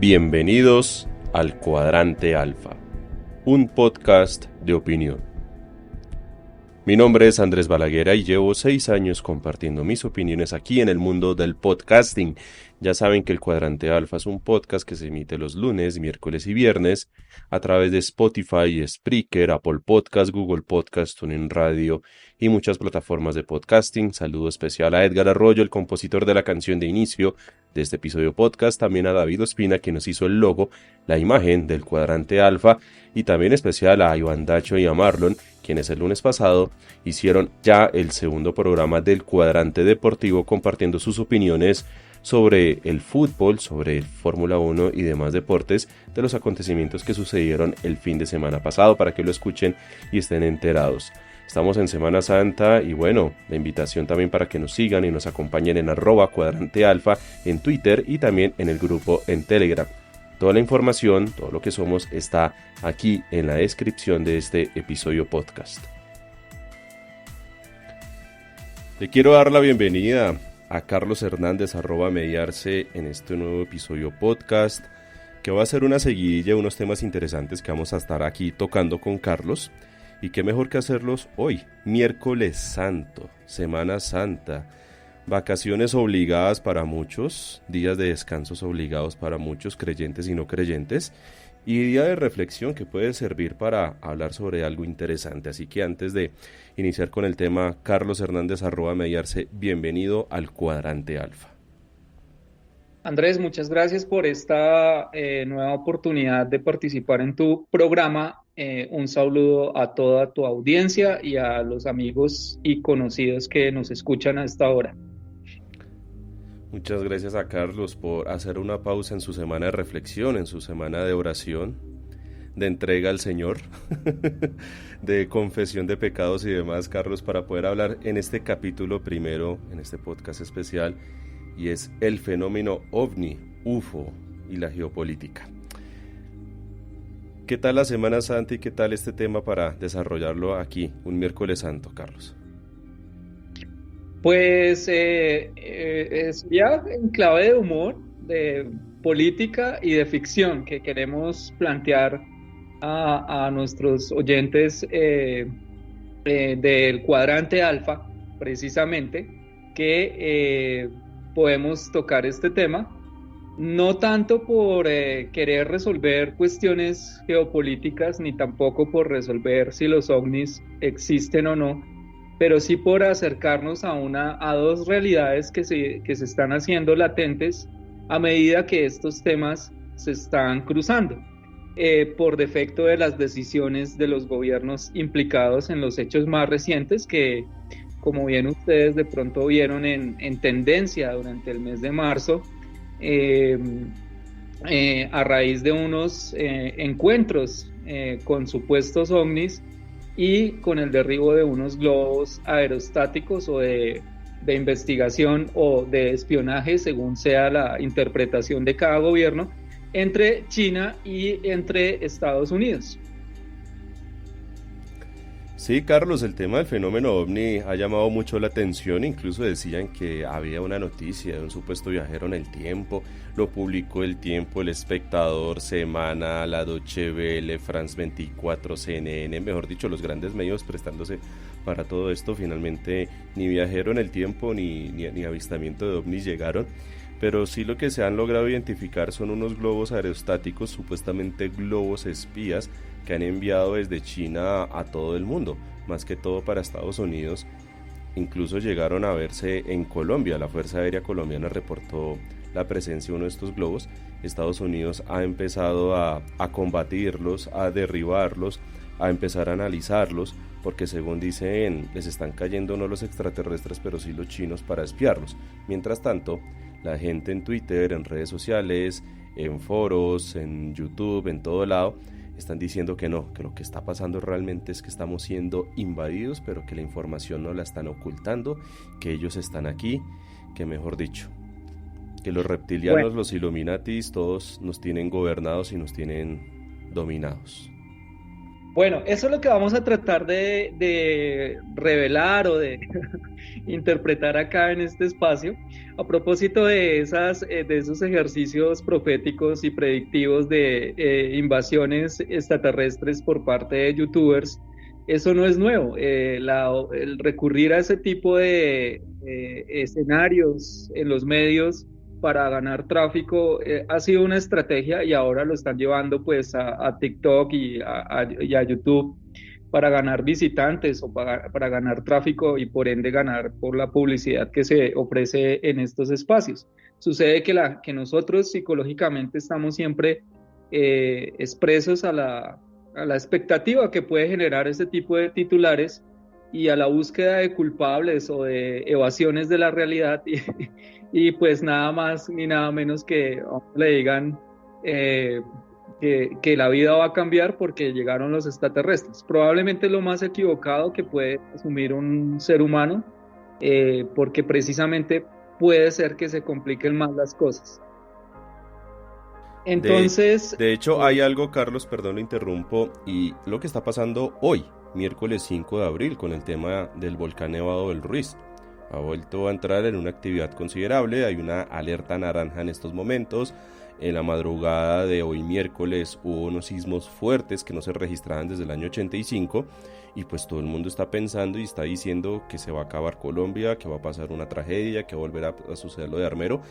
Bienvenidos al Cuadrante Alfa, un podcast de opinión. Mi nombre es Andrés Balaguer y llevo 6 años compartiendo mis opiniones aquí en el mundo del podcasting. Ya saben que el Cuadrante Alfa es un podcast que se emite los lunes, miércoles y viernes a través de Spotify, Spreaker, Apple Podcast, Google Podcast, TuneIn Radio y muchas plataformas de podcasting. Saludo especial a Edgar Arroyo, el compositor de la canción de inicio de este episodio podcast, también a David Ospina, que nos hizo el logo, la imagen del Cuadrante Alfa, y también especial a Iván Dacho y a Marlon, quienes el lunes pasado hicieron ya el segundo programa del Cuadrante Deportivo compartiendo sus opiniones sobre el fútbol, sobre Fórmula 1 y demás deportes de los acontecimientos que sucedieron el fin de semana pasado para que lo escuchen y estén enterados. Estamos en Semana Santa y bueno, la invitación también para que nos sigan y nos acompañen en @cuadrantealfa en Twitter y también en el grupo en Telegram. Toda la información, todo lo que somos está aquí en la descripción de este episodio podcast. Le quiero dar la bienvenida a Carlos Hernández @mediarse en este nuevo episodio podcast, que va a ser una seguidilla de unos temas interesantes que vamos a estar aquí tocando con Carlos. Y qué mejor que hacerlos hoy, miércoles santo, Semana Santa, vacaciones obligadas para muchos, días de descansos obligados para muchos, creyentes y no creyentes, y día de reflexión que puede servir para hablar sobre algo interesante. Así que antes de iniciar con el tema, Carlos Hernández @mediarse, bienvenido al Cuadrante Alfa. Andrés, muchas gracias por esta nueva oportunidad de participar en tu programa. Un saludo a toda tu audiencia y a los amigos y conocidos que nos escuchan a esta hora. Muchas gracias a Carlos por hacer una pausa en su semana de reflexión, en su semana de oración, de entrega al Señor, de confesión de pecados y demás, Carlos, para poder hablar en este capítulo primero, en este podcast especial, y es el fenómeno OVNI, UFO y la geopolítica. ¿Qué tal la Semana Santa y qué tal este tema para desarrollarlo aquí, un miércoles santo, Carlos? Pues es ya en clave de humor, de política y de ficción que queremos plantear a nuestros oyentes del Cuadrante Alfa, precisamente, que podemos tocar este tema, no tanto por querer resolver cuestiones geopolíticas, ni tampoco por resolver si los ovnis existen o no, pero sí por acercarnos a dos realidades que se están haciendo latentes a medida que estos temas se están cruzando, por defecto de las decisiones de los gobiernos implicados en los hechos más recientes que, como bien ustedes de pronto vieron en tendencia durante el mes de marzo, a raíz de unos encuentros con supuestos ovnis y con el derribo de unos globos aerostáticos o de investigación o de espionaje, según sea la interpretación de cada gobierno, entre China y entre Estados Unidos. Sí, Carlos, el tema del fenómeno OVNI ha llamado mucho la atención. Incluso decían que había una noticia de un supuesto viajero en el tiempo. Lo publicó El Tiempo, El Espectador, Semana, La Deutsche Welle, France 24, CNN, mejor dicho, los grandes medios prestándose para todo esto. Finalmente ni viajero en el tiempo ni avistamiento de OVNI llegaron. Pero sí lo que se han logrado identificar son unos globos aerostáticos, supuestamente globos espías, que han enviado desde China a todo el mundo, más que todo para Estados Unidos. Incluso llegaron a verse en Colombia. La Fuerza Aérea Colombiana reportó la presencia de uno de estos globos. Estados Unidos ha empezado a combatirlos, a derribarlos, a empezar a analizarlos, porque según dicen, les están cayendo no los extraterrestres, pero sí los chinos para espiarlos. Mientras tanto, la gente en Twitter, en redes sociales, en foros, en YouTube, en todo lado, están diciendo que no, que lo que está pasando realmente es que estamos siendo invadidos, pero que la información no la están ocultando, que ellos están aquí, que mejor dicho, que los reptilianos, los Illuminatis, todos nos tienen gobernados y nos tienen dominados. Bueno, eso es lo que vamos a tratar de revelar o de interpretar acá en este espacio. A propósito de esos ejercicios proféticos y predictivos de invasiones extraterrestres por parte de youtubers, eso no es nuevo. El recurrir a ese tipo de escenarios en los medios para ganar tráfico ha sido una estrategia y ahora lo están llevando pues a TikTok y a YouTube para ganar visitantes o para ganar tráfico y por ende ganar por la publicidad que se ofrece en estos espacios. Sucede que nosotros psicológicamente estamos siempre expresos a la expectativa que puede generar este tipo de titulares y a la búsqueda de culpables o de evasiones de la realidad y pues nada más ni nada menos que le digan que la vida va a cambiar porque llegaron los extraterrestres. Probablemente es lo más equivocado que puede asumir un ser humano, porque precisamente puede ser que se compliquen más las cosas. Entonces, De hecho, hay algo, Carlos, perdón, lo interrumpo, y lo que está pasando hoy, miércoles 5 de abril, con el tema del volcán Nevado del Ruiz. Ha vuelto a entrar en una actividad considerable, hay una alerta naranja en estos momentos. En la madrugada de hoy miércoles hubo unos sismos fuertes que no se registraban desde el año 85 y pues todo el mundo está pensando y está diciendo que se va a acabar Colombia, que va a pasar una tragedia, que va a volver a suceder lo de Armero.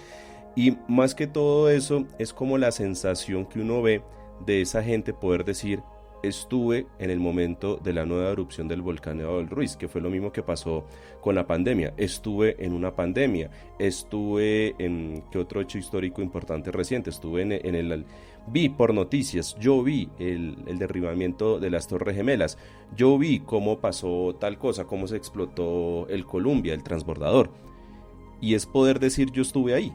Y más que todo eso es como la sensación que uno ve de esa gente poder decir: estuve en el momento de la nueva erupción del volcán Nevado del Ruiz, que fue lo mismo que pasó con la pandemia. Estuve en una pandemia, estuve en, ¿qué otro hecho histórico importante reciente? Estuve en el, vi por noticias, yo vi el derribamiento de las Torres Gemelas, yo vi cómo pasó tal cosa, cómo se explotó el Columbia, el transbordador, y es poder decir yo estuve ahí.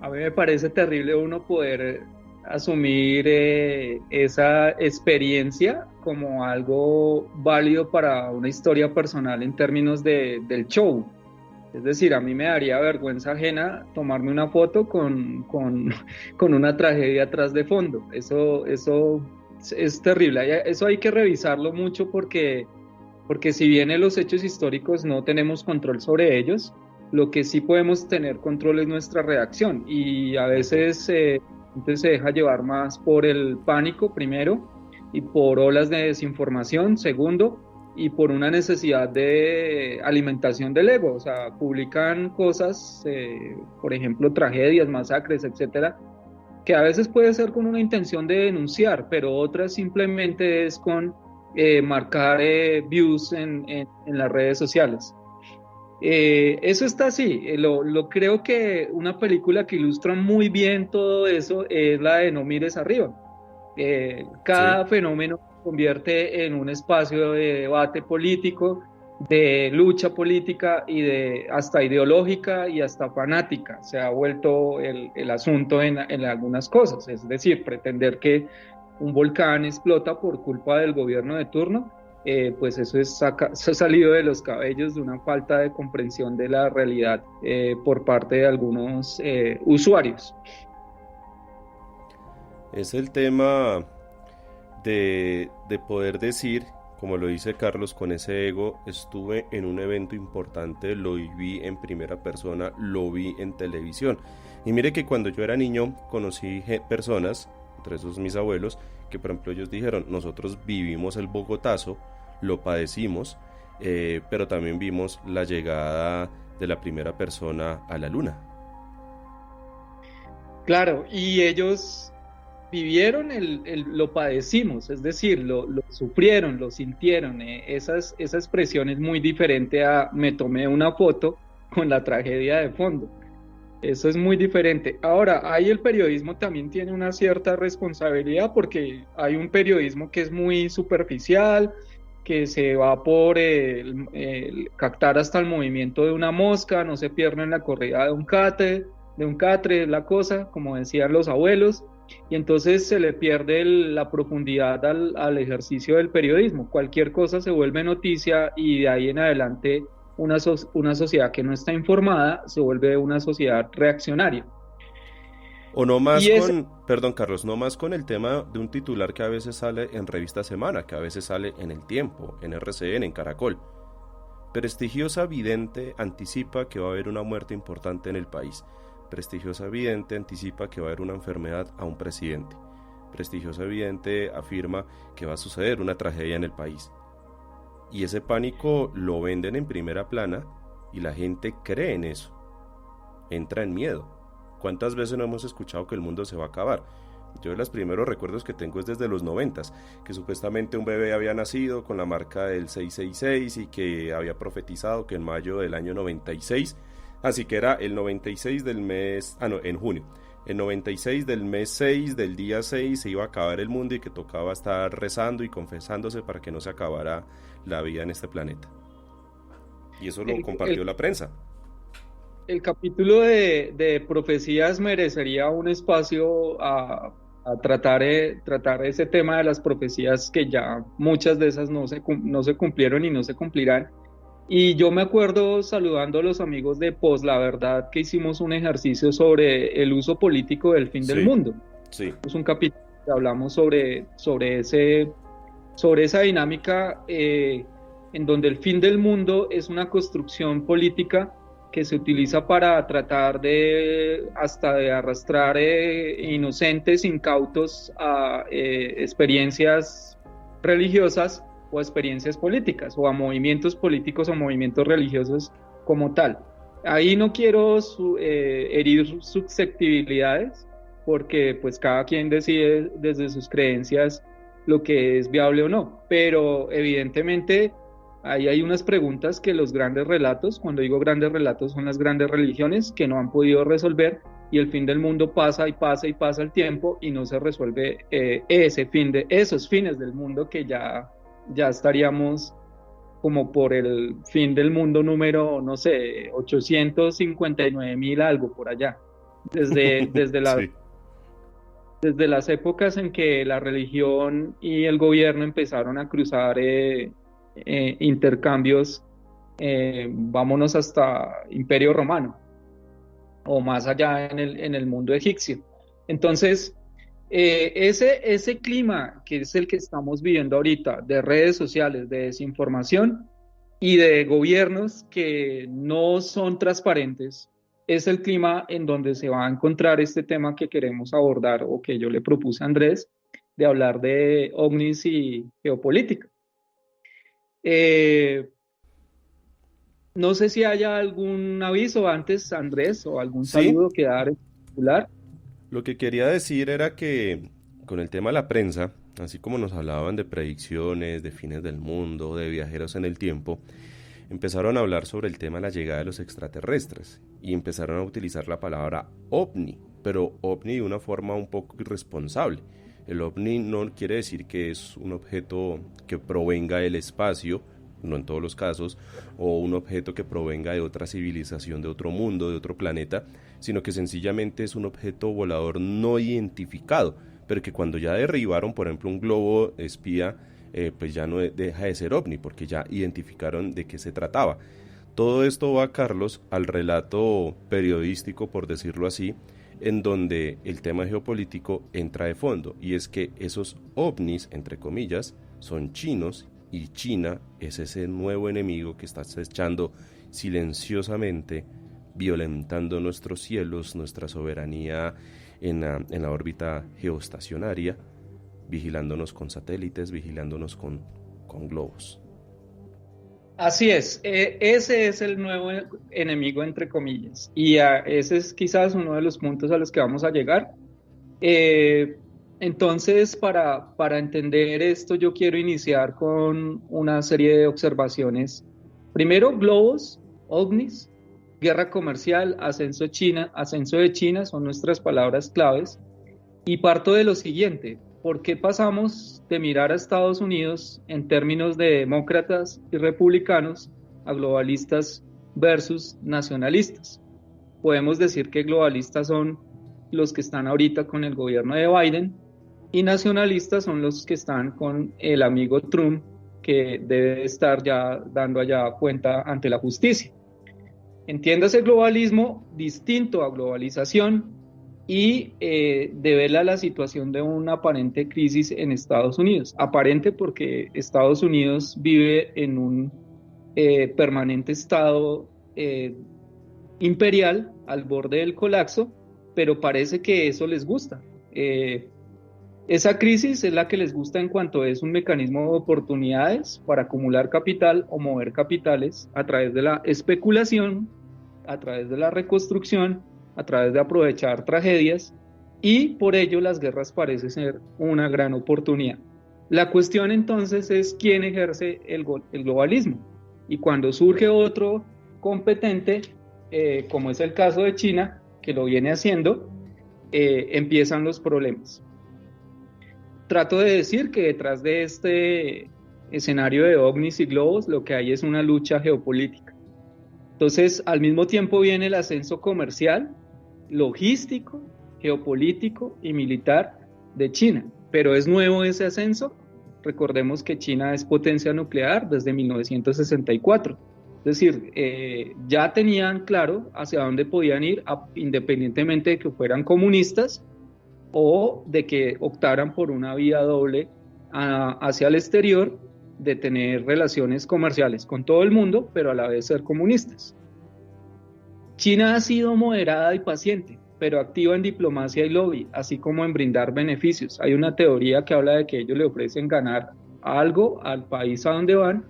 a mí me parece terrible uno poder asumir esa experiencia como algo válido para una historia personal en términos del show. Es decir, a mí me daría vergüenza ajena tomarme una foto con una tragedia atrás de fondo. Eso es terrible. Eso hay que revisarlo mucho porque si bien en los hechos históricos no tenemos control sobre ellos, lo que sí podemos tener control es nuestra reacción y a veces entonces se deja llevar más por el pánico primero y por olas de desinformación segundo y por una necesidad de alimentación del ego, o sea, publican cosas, por ejemplo, tragedias, masacres, etcétera, que a veces puede ser con una intención de denunciar, pero otras simplemente es con marcar views en las redes sociales. Eso está así, creo que una película que ilustra muy bien todo eso es la de No mires arriba. Sí. Cada fenómeno se convierte en un espacio de debate político, de lucha política y de hasta ideológica y hasta fanática. Se ha vuelto el asunto en algunas cosas, es decir, pretender que un volcán explota por culpa del gobierno de turno, pues eso ha salido de los cabellos de una falta de comprensión de la realidad por parte de algunos usuarios. Es el tema de poder decir, como lo dice Carlos, con ese ego: estuve en un evento importante, lo viví en primera persona, lo vi en televisión. Y mire que cuando yo era niño conocí personas, entre esos mis abuelos, que por ejemplo ellos dijeron: nosotros vivimos el Bogotazo, lo padecimos, pero también vimos la llegada de la primera persona a la luna. Claro, y ellos vivieron lo padecimos, es decir, lo sufrieron, lo sintieron. Esa expresión es muy diferente a me tomé una foto con la tragedia de fondo. Eso es muy diferente. Ahora, ahí el periodismo también tiene una cierta responsabilidad porque hay un periodismo que es muy superficial, que se va por el captar hasta el movimiento de una mosca, no se pierde en la corrida de un catre, es la cosa, como decían los abuelos, y entonces se le pierde la profundidad al ejercicio del periodismo. Cualquier cosa se vuelve noticia y de ahí en adelante una sociedad que no está informada se vuelve una sociedad reaccionaria. O no más Y es, con, perdón Carlos, no más con el tema de un titular que a veces sale en Revista Semana, que a veces sale en El Tiempo, en RCN, en Caracol. Prestigiosa vidente anticipa que va a haber una muerte importante en el país. Prestigiosa vidente anticipa que va a haber una enfermedad a un presidente. Prestigiosa vidente afirma que va a suceder una tragedia en el país. Y ese pánico lo venden en primera plana y la gente cree en eso. Entra en miedo. ¿Cuántas veces no hemos escuchado que el mundo se va a acabar? Yo de los primeros recuerdos que tengo es desde los 90s, que supuestamente un bebé había nacido con la marca del 666 y que había profetizado que en mayo del año 96, así que era el 96 del mes, en junio, el 96 del mes 6, del día 6, se iba a acabar el mundo y que tocaba estar rezando y confesándose para que no se acabara la vida en este planeta. Y eso lo compartió la prensa. el capítulo de profecías merecería un espacio a tratar ese tema de las profecías, que ya muchas de esas no se cumplieron y no se cumplirán. Y yo me acuerdo, saludando a los amigos de Pos, la verdad, que hicimos un ejercicio sobre el uso político del fin del Sí, mundo. sí. Es un capítulo que hablamos sobre esa dinámica, en donde el fin del mundo es una construcción política que se utiliza para tratar hasta de arrastrar inocentes, incautos a experiencias religiosas o experiencias políticas, o a movimientos políticos o movimientos religiosos como tal. Ahí no quiero herir susceptibilidades, porque pues cada quien decide desde sus creencias lo que es viable o no, pero evidentemente ahí hay unas preguntas que los grandes relatos, cuando digo grandes relatos, son las grandes religiones que no han podido resolver, y el fin del mundo pasa y pasa y pasa el tiempo y no se resuelve esos fines del mundo, que ya estaríamos como por el fin del mundo número, no sé, 859.000 algo por allá. Desde Sí. desde las épocas en que la religión y el gobierno empezaron a cruzar intercambios, vámonos hasta Imperio Romano o más allá en el mundo egipcio. Entonces, ese clima que es el que estamos viviendo ahorita, de redes sociales, de desinformación y de gobiernos que no son transparentes, es el clima en donde se va a encontrar este tema que queremos abordar, o que yo le propuse a Andrés, de hablar de ovnis y geopolítica. Eh, no sé si haya algún aviso antes, Andrés, o algún Sí, saludo que dar en particular. lo que quería decir era que con el tema de la prensa, así como nos hablaban de predicciones, de fines del mundo, de viajeros en el tiempo, empezaron a hablar sobre el tema de la llegada de los extraterrestres y empezaron a utilizar la palabra ovni, pero ovni de una forma un poco irresponsable. El ovni no quiere decir que es un objeto que provenga del espacio, no en todos los casos, o un objeto que provenga de otra civilización, de otro mundo, de otro planeta, sino que sencillamente es un objeto volador no identificado, pero que cuando ya derribaron, por ejemplo, un globo espía, pues ya no deja de ser ovni, porque ya identificaron de qué se trataba. Todo esto va, Carlos, al relato periodístico, por decirlo así, en donde el tema geopolítico entra de fondo, y es que esos ovnis, entre comillas, son chinos, y China es ese nuevo enemigo que está acechando silenciosamente, violentando nuestros cielos, nuestra soberanía en la órbita geoestacionaria, vigilándonos con satélites, vigilándonos con globos. Así es, ese es el nuevo enemigo, entre comillas, y ese es quizás uno de los puntos a los que vamos a llegar. Entonces, para entender esto, yo quiero iniciar con una serie de observaciones. Primero, globos, ovnis, guerra comercial, ascenso de China son nuestras palabras claves. Y parto de lo siguiente: ¿por qué pasamos de mirar a Estados Unidos en términos de demócratas y republicanos a globalistas versus nacionalistas? Podemos decir que globalistas son los que están ahorita con el gobierno de Biden, y nacionalistas son los que están con el amigo Trump, que debe estar ya dando allá cuenta ante la justicia. Entiéndase globalismo distinto a globalización, y devela la situación de una aparente crisis en Estados Unidos. Aparente porque Estados Unidos vive en un permanente estado imperial al borde del colapso, pero parece que eso les gusta. Esa crisis es la que les gusta en cuanto es un mecanismo de oportunidades para acumular capital o mover capitales a través de la especulación, a través de la reconstrucción, a través de aprovechar tragedias, y por ello las guerras parecen ser una gran oportunidad. La cuestión entonces es quién ejerce el globalismo, y cuando surge otro competente, como es el caso de China, que lo viene haciendo, empiezan los problemas. Trato de decir que detrás de este escenario de ovnis y globos lo que hay es una lucha geopolítica. Entonces, al mismo tiempo viene el ascenso comercial, logístico, geopolítico y militar de China. Pero es nuevo ese ascenso. Recordemos que China es potencia nuclear desde 1964. Es decir, ya tenían claro hacia dónde podían ir, independientemente de que fueran comunistas o de que optaran por una vía doble hacia el exterior, de tener relaciones comerciales con todo el mundo, pero a la vez ser comunistas. China ha sido moderada y paciente, pero activa en diplomacia y lobby, así como en brindar beneficios. Hay una teoría que habla de que ellos le ofrecen ganar algo al país a donde van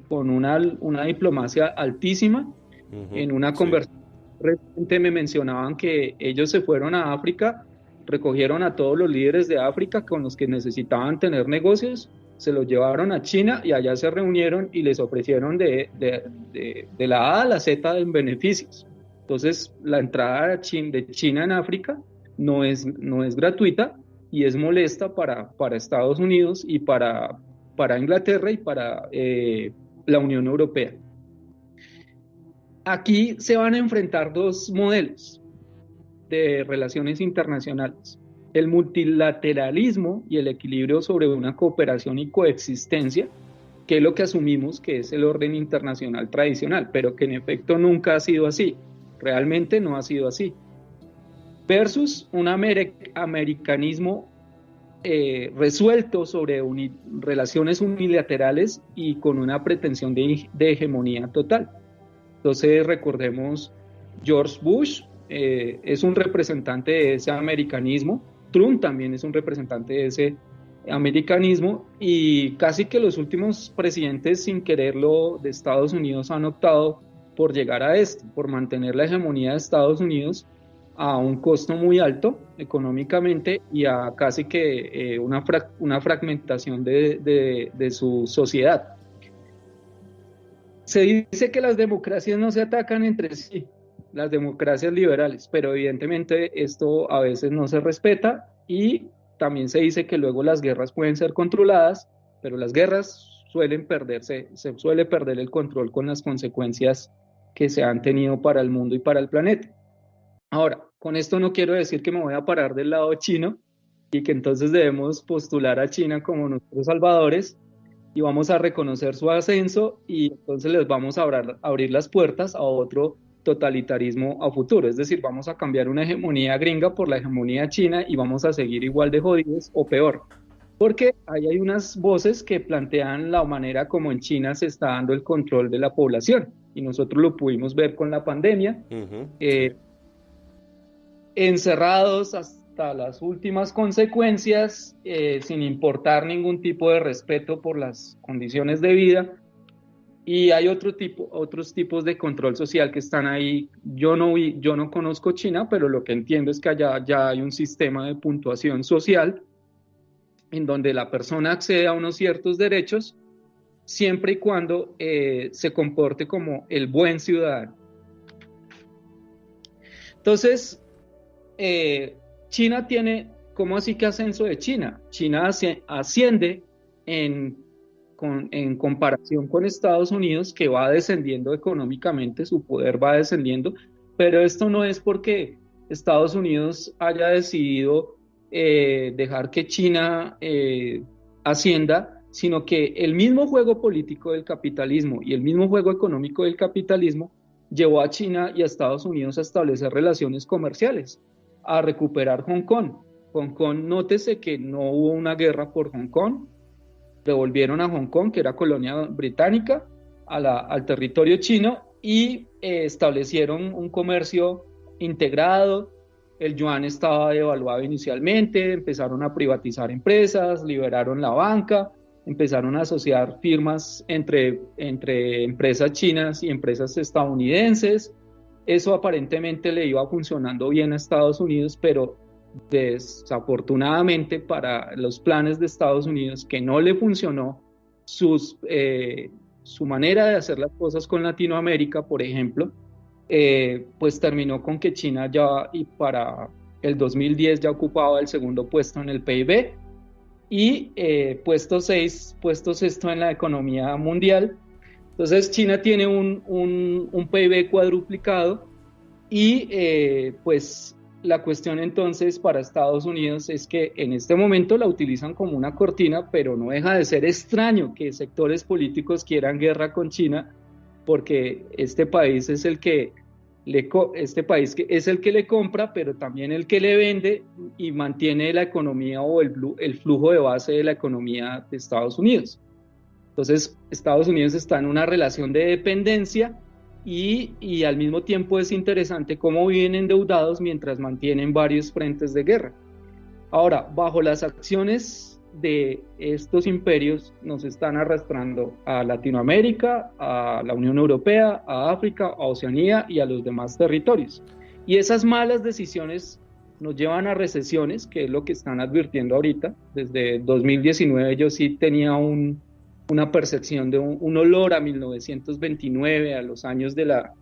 con una diplomacia altísima. En una conversación reciente me mencionaban que ellos se fueron a África, recogieron a todos los líderes de África con los que necesitaban tener negocios, se los llevaron a China y allá se reunieron y les ofrecieron de la A a la Z en beneficios. Entonces, la entrada de China en África no es gratuita y es molesta para Estados Unidos y para Inglaterra y para la Unión Europea. Aquí se van a enfrentar dos modelos de relaciones internacionales: el multilateralismo y el equilibrio sobre una cooperación y coexistencia, que es lo que asumimos que es el orden internacional tradicional, pero que en efecto nunca ha sido así, realmente no ha sido así, versus un americanismo resuelto sobre relaciones unilaterales y con una pretensión de hegemonía total. Entonces recordemos, George Bush es un representante de ese americanismo, Trump también es un representante de ese americanismo, y casi que los últimos presidentes, sin quererlo, de Estados Unidos han optado por llegar a esto, por mantener la hegemonía de Estados Unidos a un costo muy alto económicamente y a casi que una fragmentación de su sociedad. Se dice que las democracias no se atacan entre sí, las democracias liberales, pero evidentemente esto a veces no se respeta, y también se dice que luego las guerras pueden ser controladas, pero las guerras se suele perder el control con las consecuencias que se han tenido para el mundo y para el planeta. Ahora, con esto no quiero decir que me voy a parar del lado chino y que entonces debemos postular a China como nuestros salvadores y vamos a reconocer su ascenso, y entonces les vamos a abrir las puertas a otro totalitarismo a futuro. Es decir, vamos a cambiar una hegemonía gringa por la hegemonía china y vamos a seguir igual de jodidos o peor. Porque ahí hay unas voces que plantean la manera como en China se está dando el control de la población, y nosotros lo pudimos ver con la pandemia. Encerrados hasta las últimas consecuencias, sin importar ningún tipo de respeto por las condiciones de vida. Y hay otros tipos de control social que están ahí. Yo no conozco China, pero lo que entiendo es que allá ya hay un sistema de puntuación social en donde la persona accede a unos ciertos derechos siempre y cuando se comporte como el buen ciudadano. Entonces, China tiene, ¿cómo así que ascenso de China? China asciende en comparación con Estados Unidos, que va descendiendo económicamente, su poder va descendiendo, pero esto no es porque Estados Unidos haya decidido dejar que China ascienda, sino que el mismo juego político del capitalismo y el mismo juego económico del capitalismo llevó a China y a Estados Unidos a establecer relaciones comerciales. a recuperar Hong Kong. Hong Kong, nótese que no hubo una guerra por Hong Kong, devolvieron a Hong Kong, que era colonia británica, al territorio chino y establecieron un comercio integrado. El yuan estaba devaluado inicialmente, empezaron a privatizar empresas, liberaron la banca, empezaron a asociar firmas entre empresas chinas y empresas estadounidenses. Eso aparentemente le iba funcionando bien a Estados Unidos, pero desafortunadamente para los planes de Estados Unidos, que no le funcionó su manera de hacer las cosas con Latinoamérica, por ejemplo, pues terminó con que China ya, y para el 2010 ya ocupaba el segundo puesto en el PIB y puesto sexto en la economía mundial. Entonces China tiene un PIB cuadruplicado y pues la cuestión entonces para Estados Unidos es que en este momento la utilizan como una cortina, pero no deja de ser extraño que sectores políticos quieran guerra con China, porque este país es el que le compra, pero también el que le vende y mantiene la economía o el flujo de base de la economía de Estados Unidos. Entonces, Estados Unidos está en una relación de dependencia y al mismo tiempo es interesante cómo viven endeudados mientras mantienen varios frentes de guerra. Ahora, bajo las acciones de estos imperios nos están arrastrando a Latinoamérica, a la Unión Europea, a África, a Oceanía y a los demás territorios. Y esas malas decisiones nos llevan a recesiones, que es lo que están advirtiendo ahorita. Desde 2019 yo sí tenía una percepción de un olor a 1929, a los años de la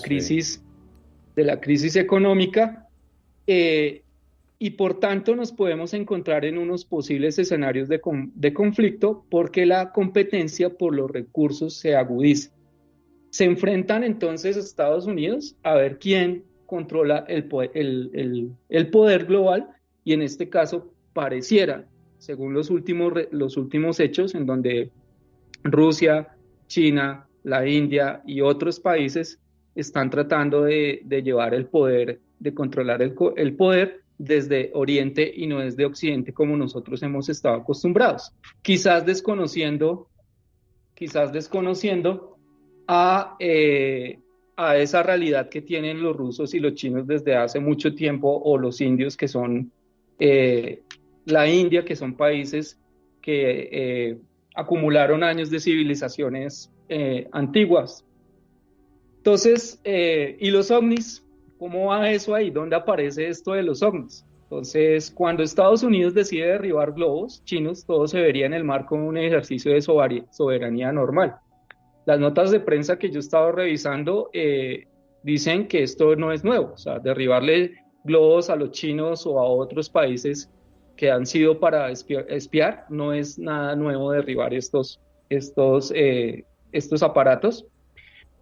crisis, sí, de la crisis económica, y por tanto nos podemos encontrar en unos posibles escenarios de conflicto porque la competencia por los recursos se agudiza. Se enfrentan entonces Estados Unidos a ver quién controla el poder global, y en este caso pareciera, según los últimos hechos, en donde Rusia, China, la India y otros países están tratando de llevar el poder, de controlar el poder desde Oriente y no desde Occidente como nosotros hemos estado acostumbrados. Quizás desconociendo a esa realidad que tienen los rusos y los chinos desde hace mucho tiempo, o los indios, que son la India, que son países que acumularon años de civilizaciones antiguas. Entonces, ¿y los ovnis? ¿Cómo va eso ahí? ¿Dónde aparece esto de los ovnis? Entonces, cuando Estados Unidos decide derribar globos chinos, todo se vería en el marco de un ejercicio de soberanía normal. Las notas de prensa que yo estaba revisando dicen que esto no es nuevo, o sea, derribarle globos a los chinos o a otros países que han sido para espiar, no es nada nuevo derribar estos aparatos.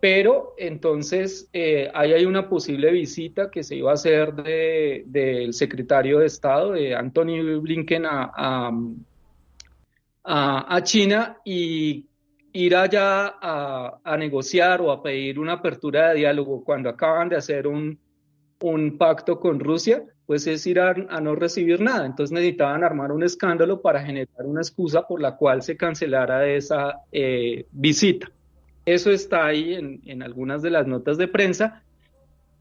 Pero entonces ahí hay una posible visita que se iba a hacer del secretario de Estado, de Anthony Blinken, a China, y ir allá a negociar o a pedir una apertura de diálogo cuando acaban de hacer un pacto con Rusia, pues es ir a no recibir nada. Entonces necesitaban armar un escándalo para generar una excusa por la cual se cancelara esa visita. Eso está ahí en algunas de las notas de prensa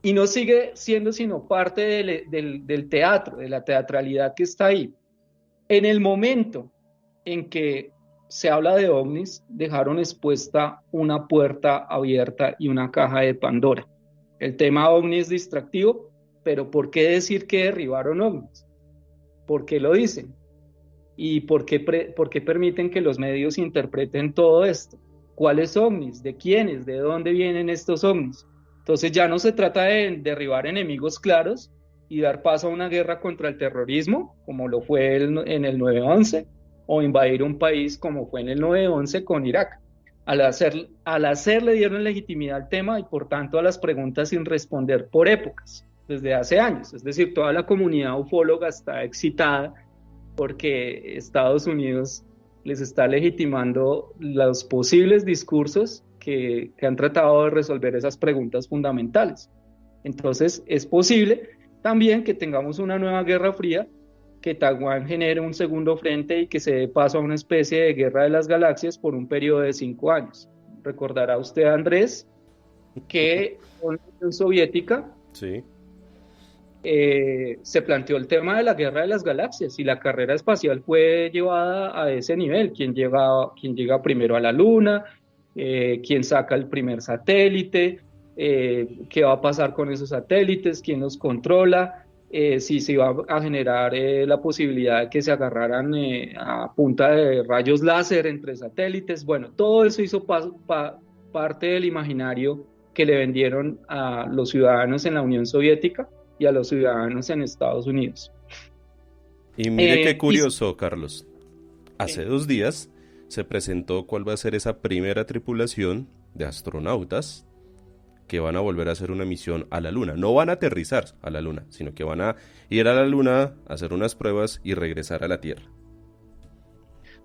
y no sigue siendo sino parte del teatro, de la teatralidad que está ahí. En el momento en que se habla de ovnis, dejaron expuesta una puerta abierta y una caja de Pandora. El tema ovni es distractivo, pero ¿por qué decir que derribaron ovnis? ¿Por qué lo dicen? ¿Y por qué permiten que los medios interpreten todo esto? ¿Cuáles ovnis? ¿De quiénes? ¿De dónde vienen estos ovnis? Entonces ya no se trata de derribar enemigos claros y dar paso a una guerra contra el terrorismo, como lo fue en el 9/11, o invadir un país como fue en el 9/11 con Irak. Al hacer le dieron legitimidad al tema y por tanto a las preguntas sin responder por épocas, desde hace años. Es decir, toda la comunidad ufóloga está excitada porque Estados Unidos les está legitimando los posibles discursos que han tratado de resolver esas preguntas fundamentales. Entonces, es posible también que tengamos una nueva guerra fría, que Taiwán genere un segundo frente y que se dé paso a una especie de guerra de las galaxias por un periodo de 5 años. Recordará usted, Andrés, que con la Unión Soviética Sí. se planteó el tema de la guerra de las galaxias y la carrera espacial fue llevada a ese nivel. Quién llega primero a la Luna, quién saca el primer satélite, qué va a pasar con esos satélites, quién los controla, si se va a generar la posibilidad de que se agarraran a punta de rayos láser entre satélites. Bueno, todo eso hizo parte del imaginario que le vendieron a los ciudadanos en la Unión Soviética y a los ciudadanos en Estados Unidos. Y mire qué Y curioso, Carlos. Hace 2 días se presentó cuál va a ser esa primera tripulación de astronautas que van a volver a hacer una misión a la Luna. No van a aterrizar a la Luna, sino que van a ir a la Luna, hacer unas pruebas y regresar a la Tierra.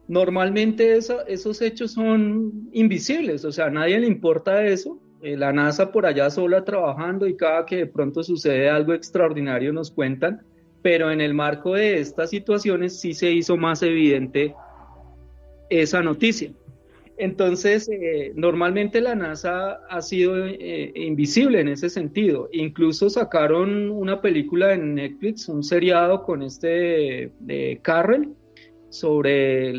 normalmente esos hechos son invisibles, o sea, a nadie le importa eso. La NASA por allá sola trabajando y cada que de pronto sucede algo extraordinario nos cuentan, pero en el marco de estas situaciones sí se hizo más evidente esa noticia. Entonces, normalmente la NASA ha sido invisible en ese sentido. Incluso sacaron una película en Netflix, un seriado con de Carrel, sobre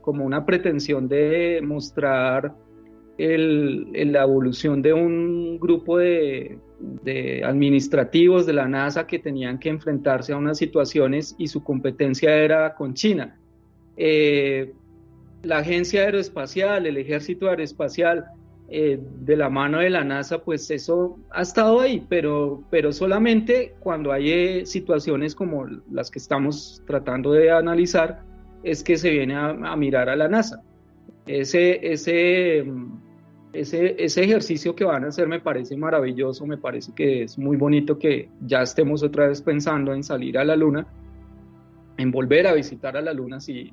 como una pretensión de mostrar la evolución de un grupo de administrativos de la NASA que tenían que enfrentarse a unas situaciones y su competencia era con China. Eh, la Agencia Aeroespacial, el Ejército Aeroespacial, de la mano de la NASA, pues eso ha estado ahí, pero solamente cuando hay situaciones como las que estamos tratando de analizar, es que se viene a mirar a la NASA. Ese, ese, ese ejercicio que van a hacer me parece maravilloso, me parece que es muy bonito que ya estemos otra vez pensando en salir a la Luna, en volver a visitar a la Luna si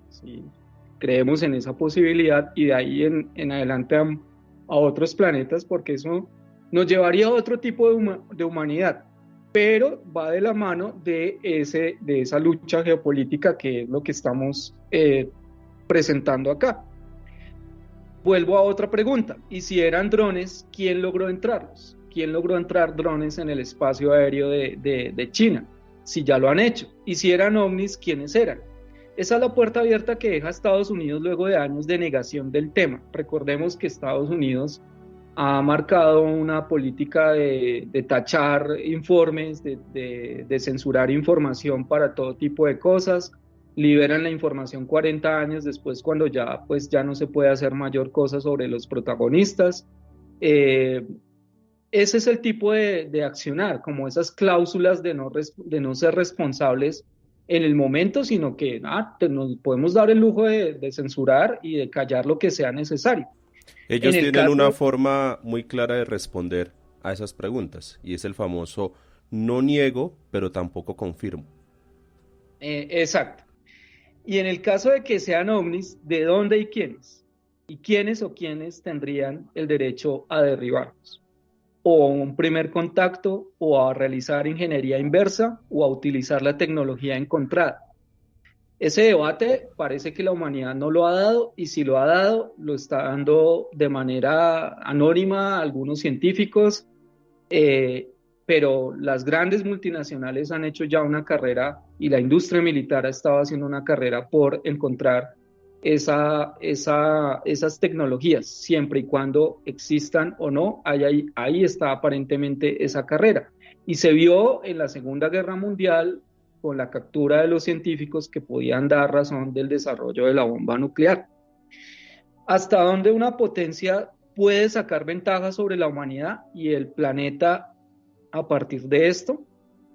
creemos en esa posibilidad y de ahí en adelante a otros planetas, porque eso nos llevaría a otro tipo de humanidad, pero va de la mano de esa lucha geopolítica que es lo que estamos presentando acá. Vuelvo a otra pregunta, y si eran drones, ¿quién logró entrarlos? ¿Quién logró entrar drones en el espacio aéreo de China? Si ya lo han hecho. Y si eran ovnis, ¿quiénes eran? Esa es la puerta abierta que deja Estados Unidos luego de años de negación del tema. Recordemos que Estados Unidos ha marcado una política de tachar informes, de censurar información para todo tipo de cosas. Liberan la información 40 años después cuando ya, pues, ya no se puede hacer mayor cosa sobre los protagonistas. Eh, Ese es el tipo de accionar, como esas cláusulas de no ser responsables en el momento, sino que nos podemos dar el lujo de censurar y de callar lo que sea necesario. En Ellos el tienen una caso, forma muy clara de responder a esas preguntas y es el famoso no niego, pero tampoco confirmo. exacto. Y en el caso de que sean ovnis, ¿de dónde y quiénes? ¿Y quiénes o quiénes tendrían el derecho a derribarlos? O a un primer contacto, o a realizar ingeniería inversa, o a utilizar la tecnología encontrada. Ese debate parece que la humanidad no lo ha dado, y si lo ha dado, lo está dando de manera anónima a algunos científicos, eh, pero las grandes multinacionales han hecho ya una carrera y la industria militar ha estado haciendo una carrera por encontrar esas tecnologías, siempre y cuando existan o no, ahí está aparentemente esa carrera. Y se vio en la Segunda Guerra Mundial con la captura de los científicos que podían dar razón del desarrollo de la bomba nuclear. ¿Hasta dónde una potencia puede sacar ventaja sobre la humanidad y el planeta a partir de esto?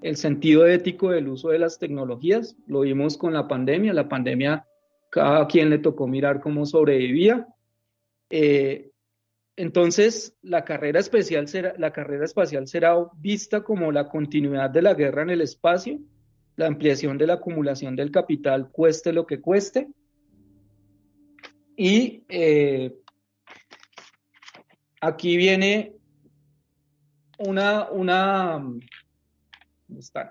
El sentido ético del uso de las tecnologías, lo vimos con la pandemia cada quien le tocó mirar cómo sobrevivía. Eh, entonces, la carrera espacial será vista como la continuidad de la guerra en el espacio, la ampliación de la acumulación del capital, cueste lo que cueste, y aquí viene una no están.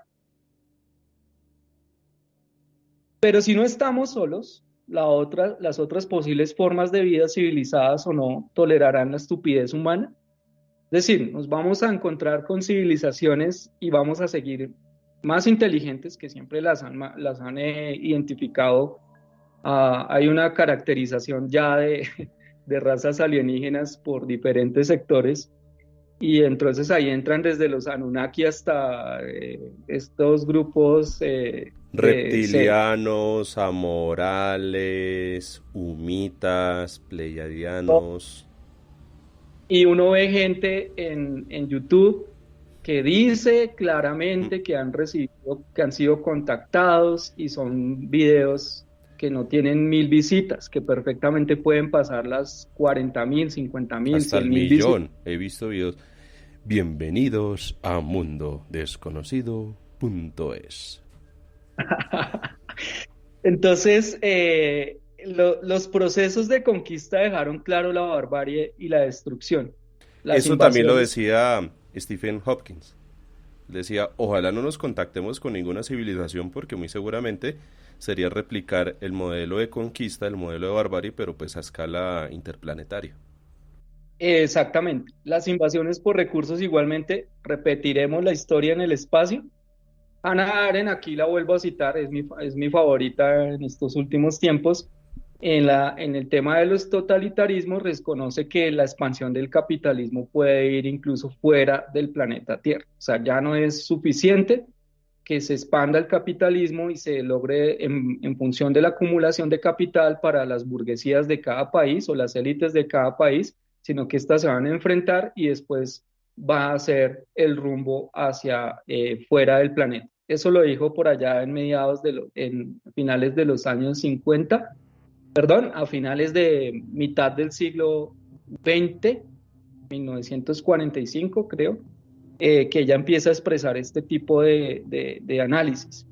Pero si no estamos solos, las otras posibles formas de vida civilizadas o no tolerarán la estupidez humana. Es decir, nos vamos a encontrar con civilizaciones y vamos a seguir más inteligentes que siempre las han identificado. Hay una caracterización ya de razas alienígenas por diferentes sectores y entonces ahí entran desde los Anunnaki hasta estos grupos Reptilianos, amorales, humitas, pleiadianos. Y uno ve gente en YouTube que dice claramente que han sido contactados y son videos que no tienen 1000 visitas, que perfectamente pueden pasar las 40.000, 50.000, Hasta el 100.000 millón. visitas. He visto videos. Bienvenidos a mundodesconocido.es. Entonces, los procesos de conquista dejaron claro la barbarie y la destrucción. Las Eso también lo invasiones. decía Stephen Hopkins. Decía, ojalá no nos contactemos con ninguna civilización porque muy seguramente sería replicar el modelo de conquista, el modelo de barbarie, pero pues a escala interplanetaria. Exactamente. Las invasiones por recursos igualmente, repetiremos la historia en el espacio. Hannah Arendt, aquí la vuelvo a citar, es mi favorita en estos últimos tiempos. En el tema de los totalitarismos, reconoce que la expansión del capitalismo puede ir incluso fuera del planeta Tierra. O sea, ya no es suficiente que se expanda el capitalismo y se logre en función de la acumulación de capital para las burguesías de cada país o las élites de cada país, sino que éstas se van a enfrentar y después va a ser el rumbo hacia fuera del planeta. Eso lo dijo por allá en finales de los años 50, perdón, a finales de mitad del siglo XX, 1945 creo, que ella empieza a expresar este tipo de análisis.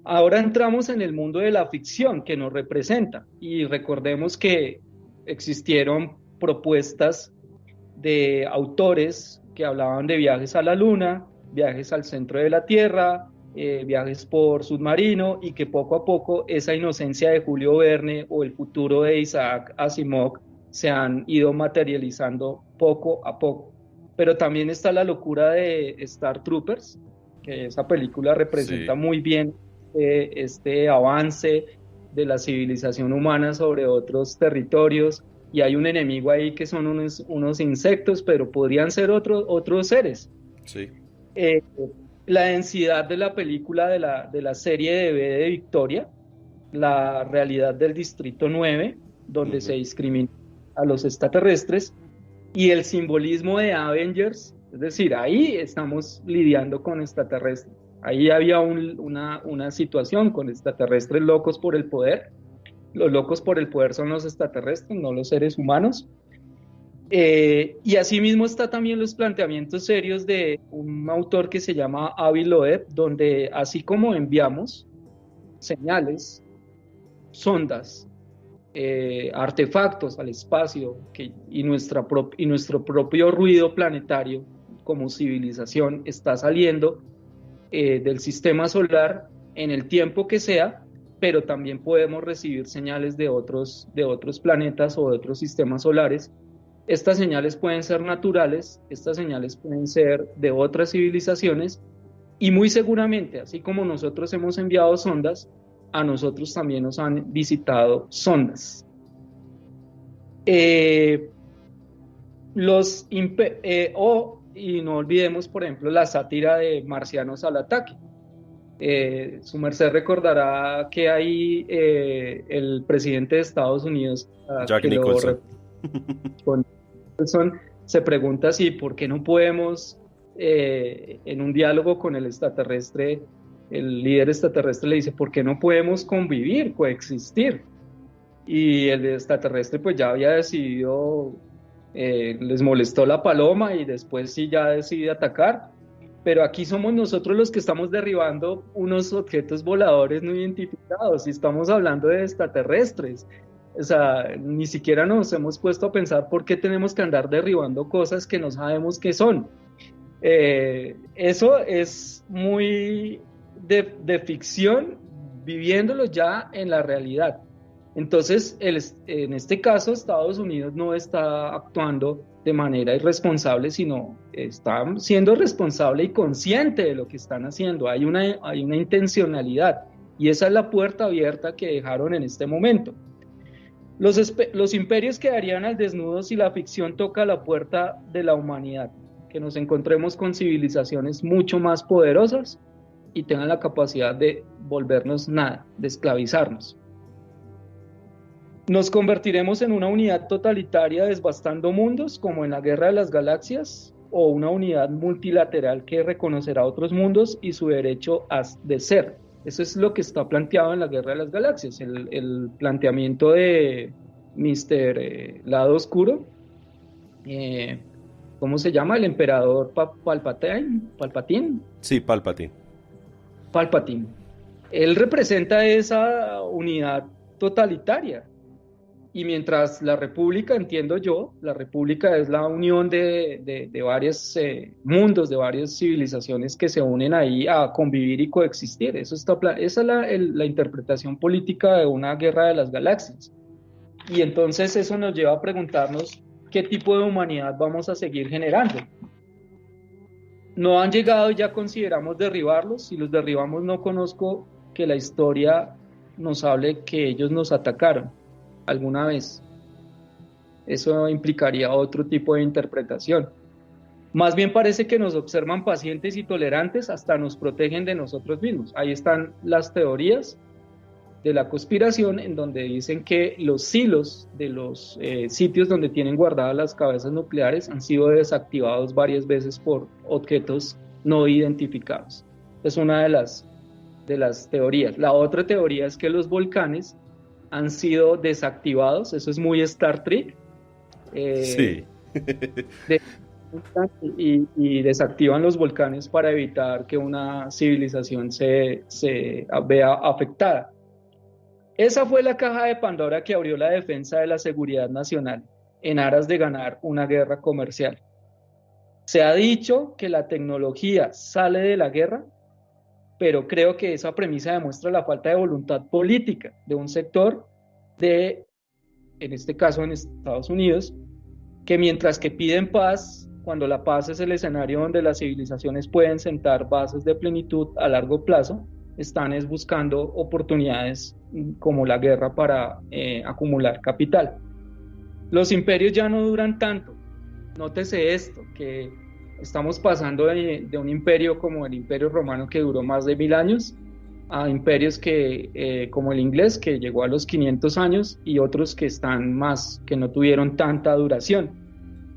Ahora entramos en el mundo de la ficción que nos representa y recordemos que existieron propuestas de autores que hablaban de viajes a la luna, viajes al centro de la Tierra, viajes por submarino y que poco a poco esa inocencia de Julio Verne o el futuro de Isaac Asimov se han ido materializando poco a poco. Pero también está la locura de Star Troopers, que esa película representa Sí. muy bien este avance de la civilización humana sobre otros territorios y hay un enemigo ahí que son unos insectos, pero podrían ser otros seres. Sí. Eh, la densidad de la película de la serie de B de Victoria, la realidad del Distrito 9, donde se discrimina a los extraterrestres, y el simbolismo de Avengers, es decir, ahí estamos lidiando con extraterrestres. Ahí había una situación con extraterrestres locos por el poder. Los locos por el poder son los extraterrestres, no los seres humanos. Y asimismo está también los planteamientos serios de un autor que se llama Avi Loeb, donde así como enviamos señales, sondas, artefactos al espacio y nuestro propio ruido planetario como civilización está saliendo del sistema solar en el tiempo que sea, pero también podemos recibir señales de otros planetas o de otros sistemas solares. Estas señales pueden ser naturales, estas señales pueden ser de otras civilizaciones y muy seguramente, así como nosotros hemos enviado sondas, a nosotros también nos han visitado sondas. Y no olvidemos, por ejemplo, la sátira de Marcianos al ataque. Su merced recordará que ahí el presidente de Estados Unidos, Jack Nicholson. Se pregunta si por qué no podemos, en un diálogo con el extraterrestre, el líder extraterrestre le dice, ¿por qué no podemos convivir, coexistir? Y el extraterrestre pues ya había decidido, les molestó la paloma y después sí ya decide atacar. Pero aquí somos nosotros los que estamos derribando unos objetos voladores no identificados y estamos hablando de extraterrestres. O sea, ni siquiera nos hemos puesto a pensar por qué tenemos que andar derribando cosas que no sabemos qué son. Eso es muy de ficción, viviéndolo ya en la realidad. Entonces, en este caso, Estados Unidos no está actuando de manera irresponsable, sino está siendo responsable y consciente de lo que están haciendo. Hay una intencionalidad, y esa es la puerta abierta que dejaron en este momento. Los imperios quedarían al desnudo si la ficción toca la puerta de la humanidad, que nos encontremos con civilizaciones mucho más poderosas y tengan la capacidad de volvernos nada, de esclavizarnos. Nos convertiremos en una unidad totalitaria devastando mundos, como en la Guerra de las Galaxias, o una unidad multilateral que reconocerá otros mundos y su derecho de ser. Eso es lo que está planteado en la Guerra de las Galaxias, el planteamiento de Mr. Lado Oscuro, ¿cómo se llama? El emperador Palpatine. Sí, Palpatine. Palpatine. Él representa esa unidad totalitaria. Y mientras la república, entiendo yo, la república es la unión de varios mundos, de varias civilizaciones que se unen ahí a convivir y coexistir. Esa es la interpretación política de una guerra de las galaxias. Y entonces eso nos lleva a preguntarnos qué tipo de humanidad vamos a seguir generando. No han llegado y ya consideramos derribarlos. Si los derribamos, no conozco que la historia nos hable que ellos nos atacaron alguna vez. Eso implicaría otro tipo de interpretación. Más bien parece que nos observan pacientes y tolerantes, hasta nos protegen de nosotros mismos. Ahí están las teorías de la conspiración, en donde dicen que los silos de los sitios donde tienen guardadas las cabezas nucleares han sido desactivados varias veces por objetos no identificados. Es una de las teorías. La otra teoría es que los volcanes han sido desactivados. Eso es muy Star Trek. Sí. Y desactivan los volcanes para evitar que una civilización se vea afectada. Esa fue la caja de Pandora que abrió la defensa de la seguridad nacional en aras de ganar una guerra comercial. Se ha dicho que la tecnología sale de la guerra, pero creo que esa premisa demuestra la falta de voluntad política de un sector en este caso en Estados Unidos, que mientras que piden paz, cuando la paz es el escenario donde las civilizaciones pueden sentar bases de plenitud a largo plazo, están buscando oportunidades como la guerra para acumular capital. Los imperios ya no duran tanto. Nótese esto, que estamos pasando de un imperio como el Imperio Romano, que duró más de 1000 años, a imperios como el inglés, que llegó a los 500 años, y otros que están más, que no tuvieron tanta duración.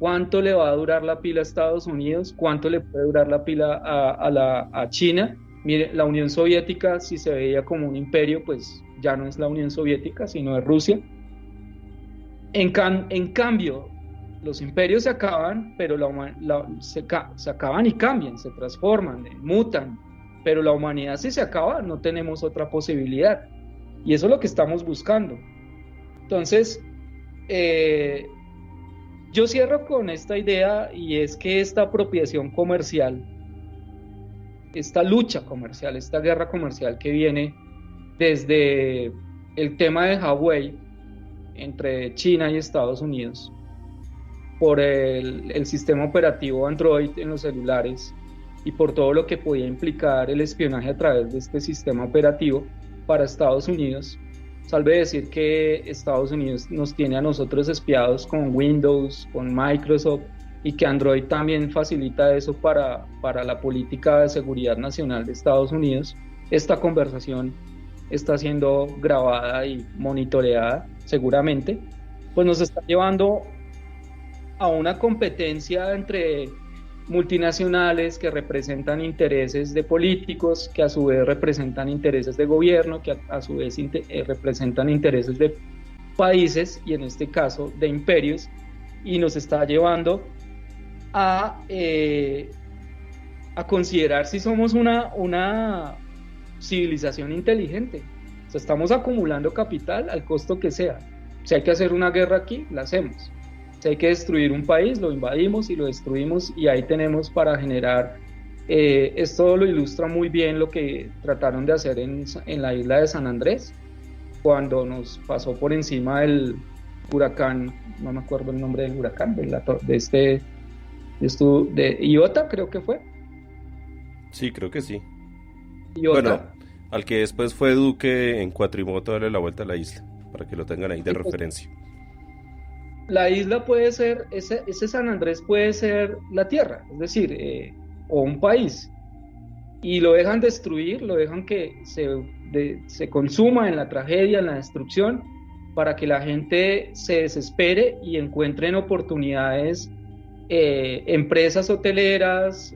¿Cuánto le va a durar la pila a Estados Unidos? ¿Cuánto le puede durar la pila a China? Mire, la Unión Soviética, si se veía como un imperio, pues ya no es la Unión Soviética, sino es Rusia. En cambio, los imperios se acaban, pero se acaban y cambian, se transforman, mutan, pero la humanidad, si se acaba, no tenemos otra posibilidad, y eso es lo que estamos buscando. Entonces, yo cierro con esta idea, y es que esta apropiación comercial, esta lucha comercial, esta guerra comercial que viene desde el tema de Huawei entre China y Estados Unidos, por el sistema operativo Android en los celulares y por todo lo que podía implicar el espionaje a través de este sistema operativo para Estados Unidos. Salve decir que Estados Unidos nos tiene a nosotros espiados con Windows, con Microsoft, y que Android también facilita eso para la política de seguridad nacional de Estados Unidos. Esta conversación está siendo grabada y monitoreada seguramente, pues nos está llevando a una competencia entre multinacionales que representan intereses de políticos, que a su vez representan intereses de gobierno, que a su vez representan intereses de países, y en este caso de imperios, y nos está llevando a considerar si somos una civilización inteligente. O sea, estamos acumulando capital al costo que sea. Si hay que hacer una guerra aquí, la hacemos. Si hay que destruir un país, lo invadimos y lo destruimos y ahí tenemos para generar, esto lo ilustra muy bien lo que trataron de hacer en la isla de San Andrés, cuando nos pasó por encima el huracán, no me acuerdo el nombre del huracán, de Iota creo que fue. Sí, creo que sí. Iota. Bueno, al que después fue Duque en cuatrimoto darle la vuelta a la isla, para que lo tengan ahí de Y pues referencia. la isla puede ser, ese San Andrés puede ser la tierra, es decir, o un país, y lo dejan destruir, lo dejan que se consuma en la tragedia, en la destrucción, para que la gente se desespere y encuentren oportunidades, empresas hoteleras,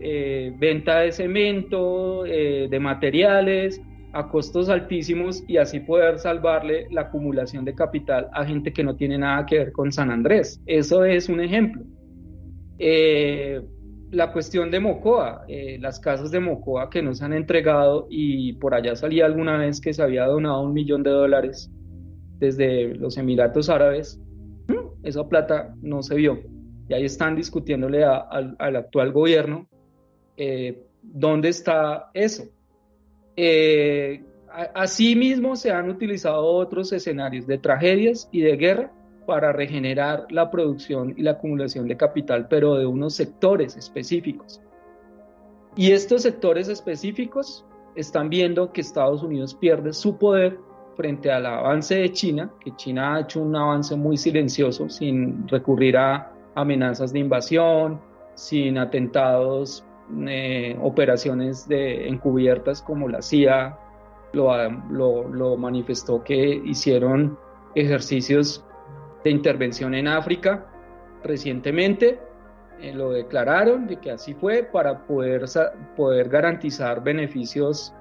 venta de cemento, de materiales a costos altísimos y así poder salvarle la acumulación de capital a gente que no tiene nada que ver con San Andrés. Eso es un ejemplo. Eh, la cuestión de Mocoa, las casas de Mocoa que no se han entregado y por allá salía alguna vez que se había donado $1 millón desde los Emiratos Árabes. Esa plata no se vio y ahí están discutiéndole al actual gobierno, dónde está eso. Asimismo se han utilizado otros escenarios de tragedias y de guerra para regenerar la producción y la acumulación de capital, pero de unos sectores específicos. Y estos sectores específicos están viendo que Estados Unidos pierde su poder frente al avance de China, que China ha hecho un avance muy silencioso, sin recurrir a amenazas de invasión, sin atentados, operaciones encubiertas como la CIA lo manifestó, que hicieron ejercicios de intervención en África recientemente, lo declararon de que así fue para poder garantizar beneficios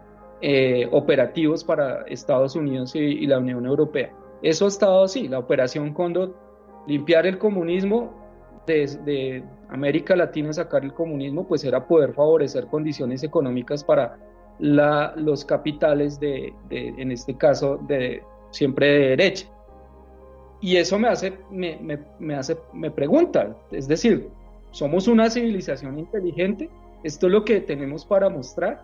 operativos para Estados Unidos y la Unión Europea. Eso ha estado así, la Operación Cóndor, limpiar el comunismo de América Latina, sacar el comunismo, pues era poder favorecer condiciones económicas para los capitales en este caso, siempre de derecha. Y eso me pregunta, es decir, ¿somos una civilización inteligente? ¿Esto es lo que tenemos para mostrar?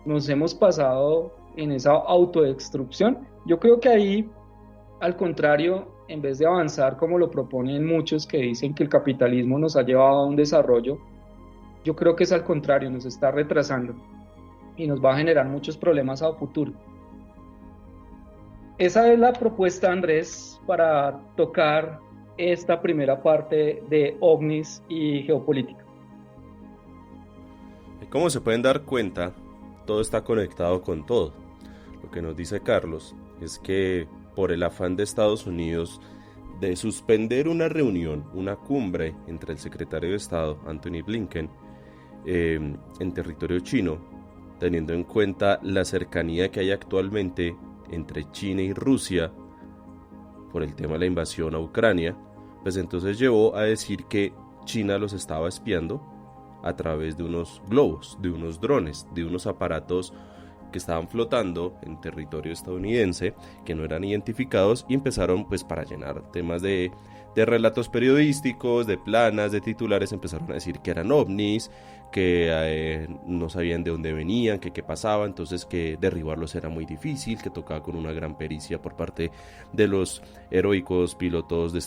¿Nos hemos pasado en esa autodestrucción? Yo creo que ahí, al contrario, en vez de avanzar como lo proponen muchos que dicen que el capitalismo nos ha llevado a un desarrollo, yo creo que es al contrario, nos está retrasando y nos va a generar muchos problemas a futuro. Esa es la propuesta, Andrés, para tocar esta primera parte de ovnis y geopolítica. Como se pueden dar cuenta, todo está conectado con todo. Lo que nos dice Carlos es que por el afán de Estados Unidos de suspender una reunión, una cumbre entre el secretario de Estado, Antony Blinken, en territorio chino, teniendo en cuenta la cercanía que hay actualmente entre China y Rusia por el tema de la invasión a Ucrania, pues entonces llevó a decir que China los estaba espiando a través de unos globos, de unos drones, de unos aparatos que estaban flotando en territorio estadounidense, que no eran identificados, y empezaron, pues, para llenar temas de relatos periodísticos, de planas, de titulares, empezaron a decir que eran ovnis, que no sabían de dónde venían, que qué pasaba, entonces que derribarlos era muy difícil, que tocaba con una gran pericia por parte de los heroicos pilotos de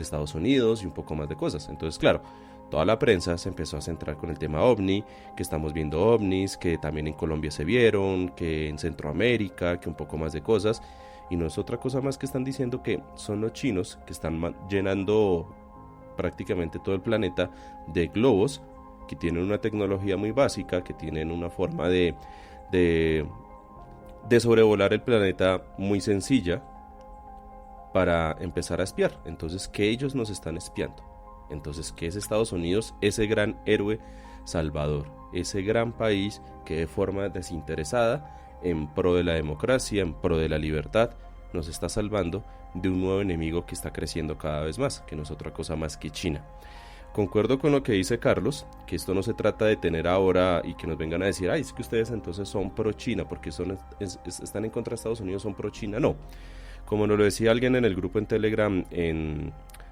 Estados Unidos y un poco más de cosas. Entonces, claro, toda la prensa se empezó a centrar con el tema ovni, que estamos viendo ovnis, que también en Colombia se vieron, que en Centroamérica, que un poco más de cosas, y no es otra cosa más que están diciendo que son los chinos que están llenando prácticamente todo el planeta de globos, que tienen una tecnología muy básica, que tienen una forma de sobrevolar el planeta muy sencilla para empezar a espiar. Entonces, que ellos nos están espiando. Entonces, ¿qué es Estados Unidos? Ese gran héroe salvador, ese gran país que de forma desinteresada, en pro de la democracia, en pro de la libertad, nos está salvando de un nuevo enemigo que está creciendo cada vez más, que no es otra cosa más que China. Concuerdo con lo que dice Carlos, que esto no se trata de tener ahora y que nos vengan a decir, ay, es que ustedes entonces son pro China, porque están en contra de Estados Unidos, son pro China. No, como nos lo decía alguien en el grupo en Telegram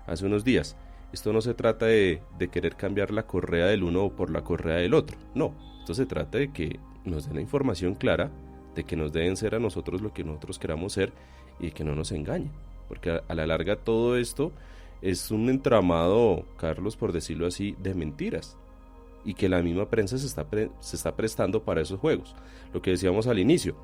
hace unos días, Esto no se trata de querer cambiar la correa del uno o por la correa del otro, no, esto se trata de que nos den la información clara, de que nos deben ser a nosotros lo que nosotros queramos ser y de que no nos engañen, porque a la larga todo esto es un entramado, Carlos, por decirlo así, de mentiras, y que la misma prensa se está prestando para esos juegos. Lo que decíamos al inicio,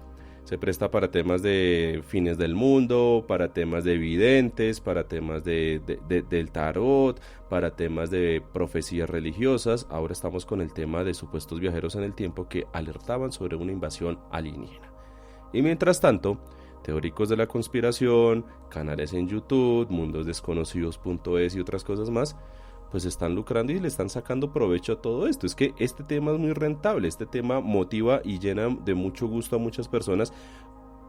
se presta para temas de fines del mundo, para temas de videntes, para temas del tarot, para temas de profecías religiosas. Ahora estamos con el tema de supuestos viajeros en el tiempo que alertaban sobre una invasión alienígena. Y mientras tanto, teóricos de la conspiración, canales en YouTube, mundosdesconocidos.es y otras cosas más, pues están lucrando y le están sacando provecho a todo esto. Es que este tema es muy rentable, este tema motiva y llena de mucho gusto a muchas personas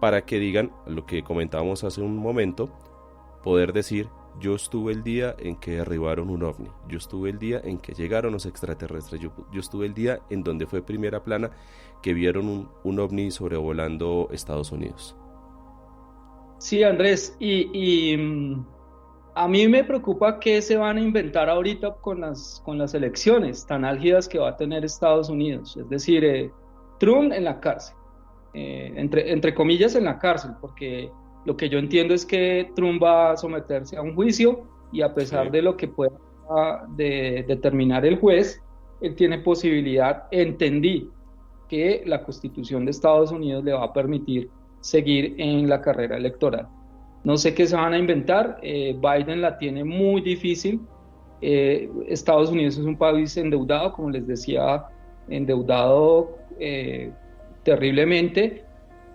para que digan lo que comentábamos hace un momento, poder decir: yo estuve el día en que derribaron un ovni, yo estuve el día en que llegaron los extraterrestres, yo estuve el día en donde fue primera plana que vieron un ovni sobrevolando Estados Unidos. Sí, Andrés, a mí me preocupa qué se van a inventar ahorita con las elecciones tan álgidas que va a tener Estados Unidos. Es decir, Trump en la cárcel, entre comillas en la cárcel, porque lo que yo entiendo es que Trump va a someterse a un juicio y a pesar de lo que pueda determinar el juez, él tiene posibilidad, entendí que la Constitución de Estados Unidos le va a permitir seguir en la carrera electoral. No sé qué se van a inventar. Biden la tiene muy difícil. Estados Unidos es un país endeudado, como les decía, endeudado terriblemente.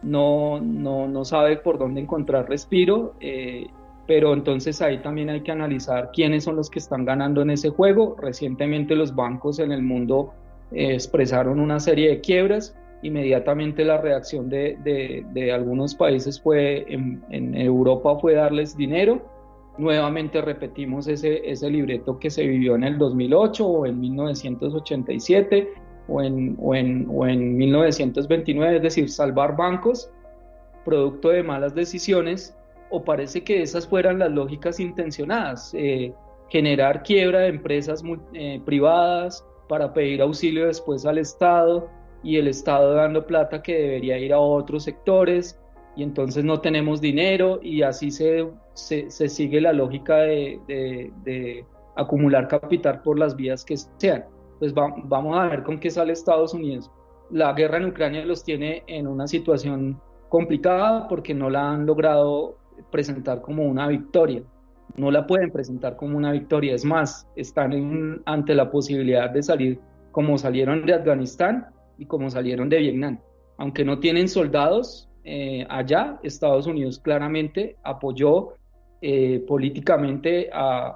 No sabe por dónde encontrar respiro, pero entonces ahí también hay que analizar quiénes son los que están ganando en ese juego. Recientemente los bancos en el mundo expresaron una serie de quiebras. Inmediatamente la reacción de algunos países en Europa fue darles dinero. Nuevamente repetimos ese libreto que se vivió en el 2008 o en 1987 o en 1929, es decir, salvar bancos producto de malas decisiones, o parece que esas fueran las lógicas intencionadas, generar quiebra de empresas privadas para pedir auxilio después al Estado, y el Estado dando plata que debería ir a otros sectores, y entonces no tenemos dinero, y así se sigue la lógica de acumular capital por las vías que sean. Pues vamos a ver con qué sale Estados Unidos. La guerra en Ucrania los tiene en una situación complicada porque no la han logrado presentar como una victoria. No la pueden presentar como una victoria. Es más, están ante la posibilidad de salir como salieron de Afganistán y como salieron de Vietnam. Aunque no tienen soldados allá, Estados Unidos claramente apoyó políticamente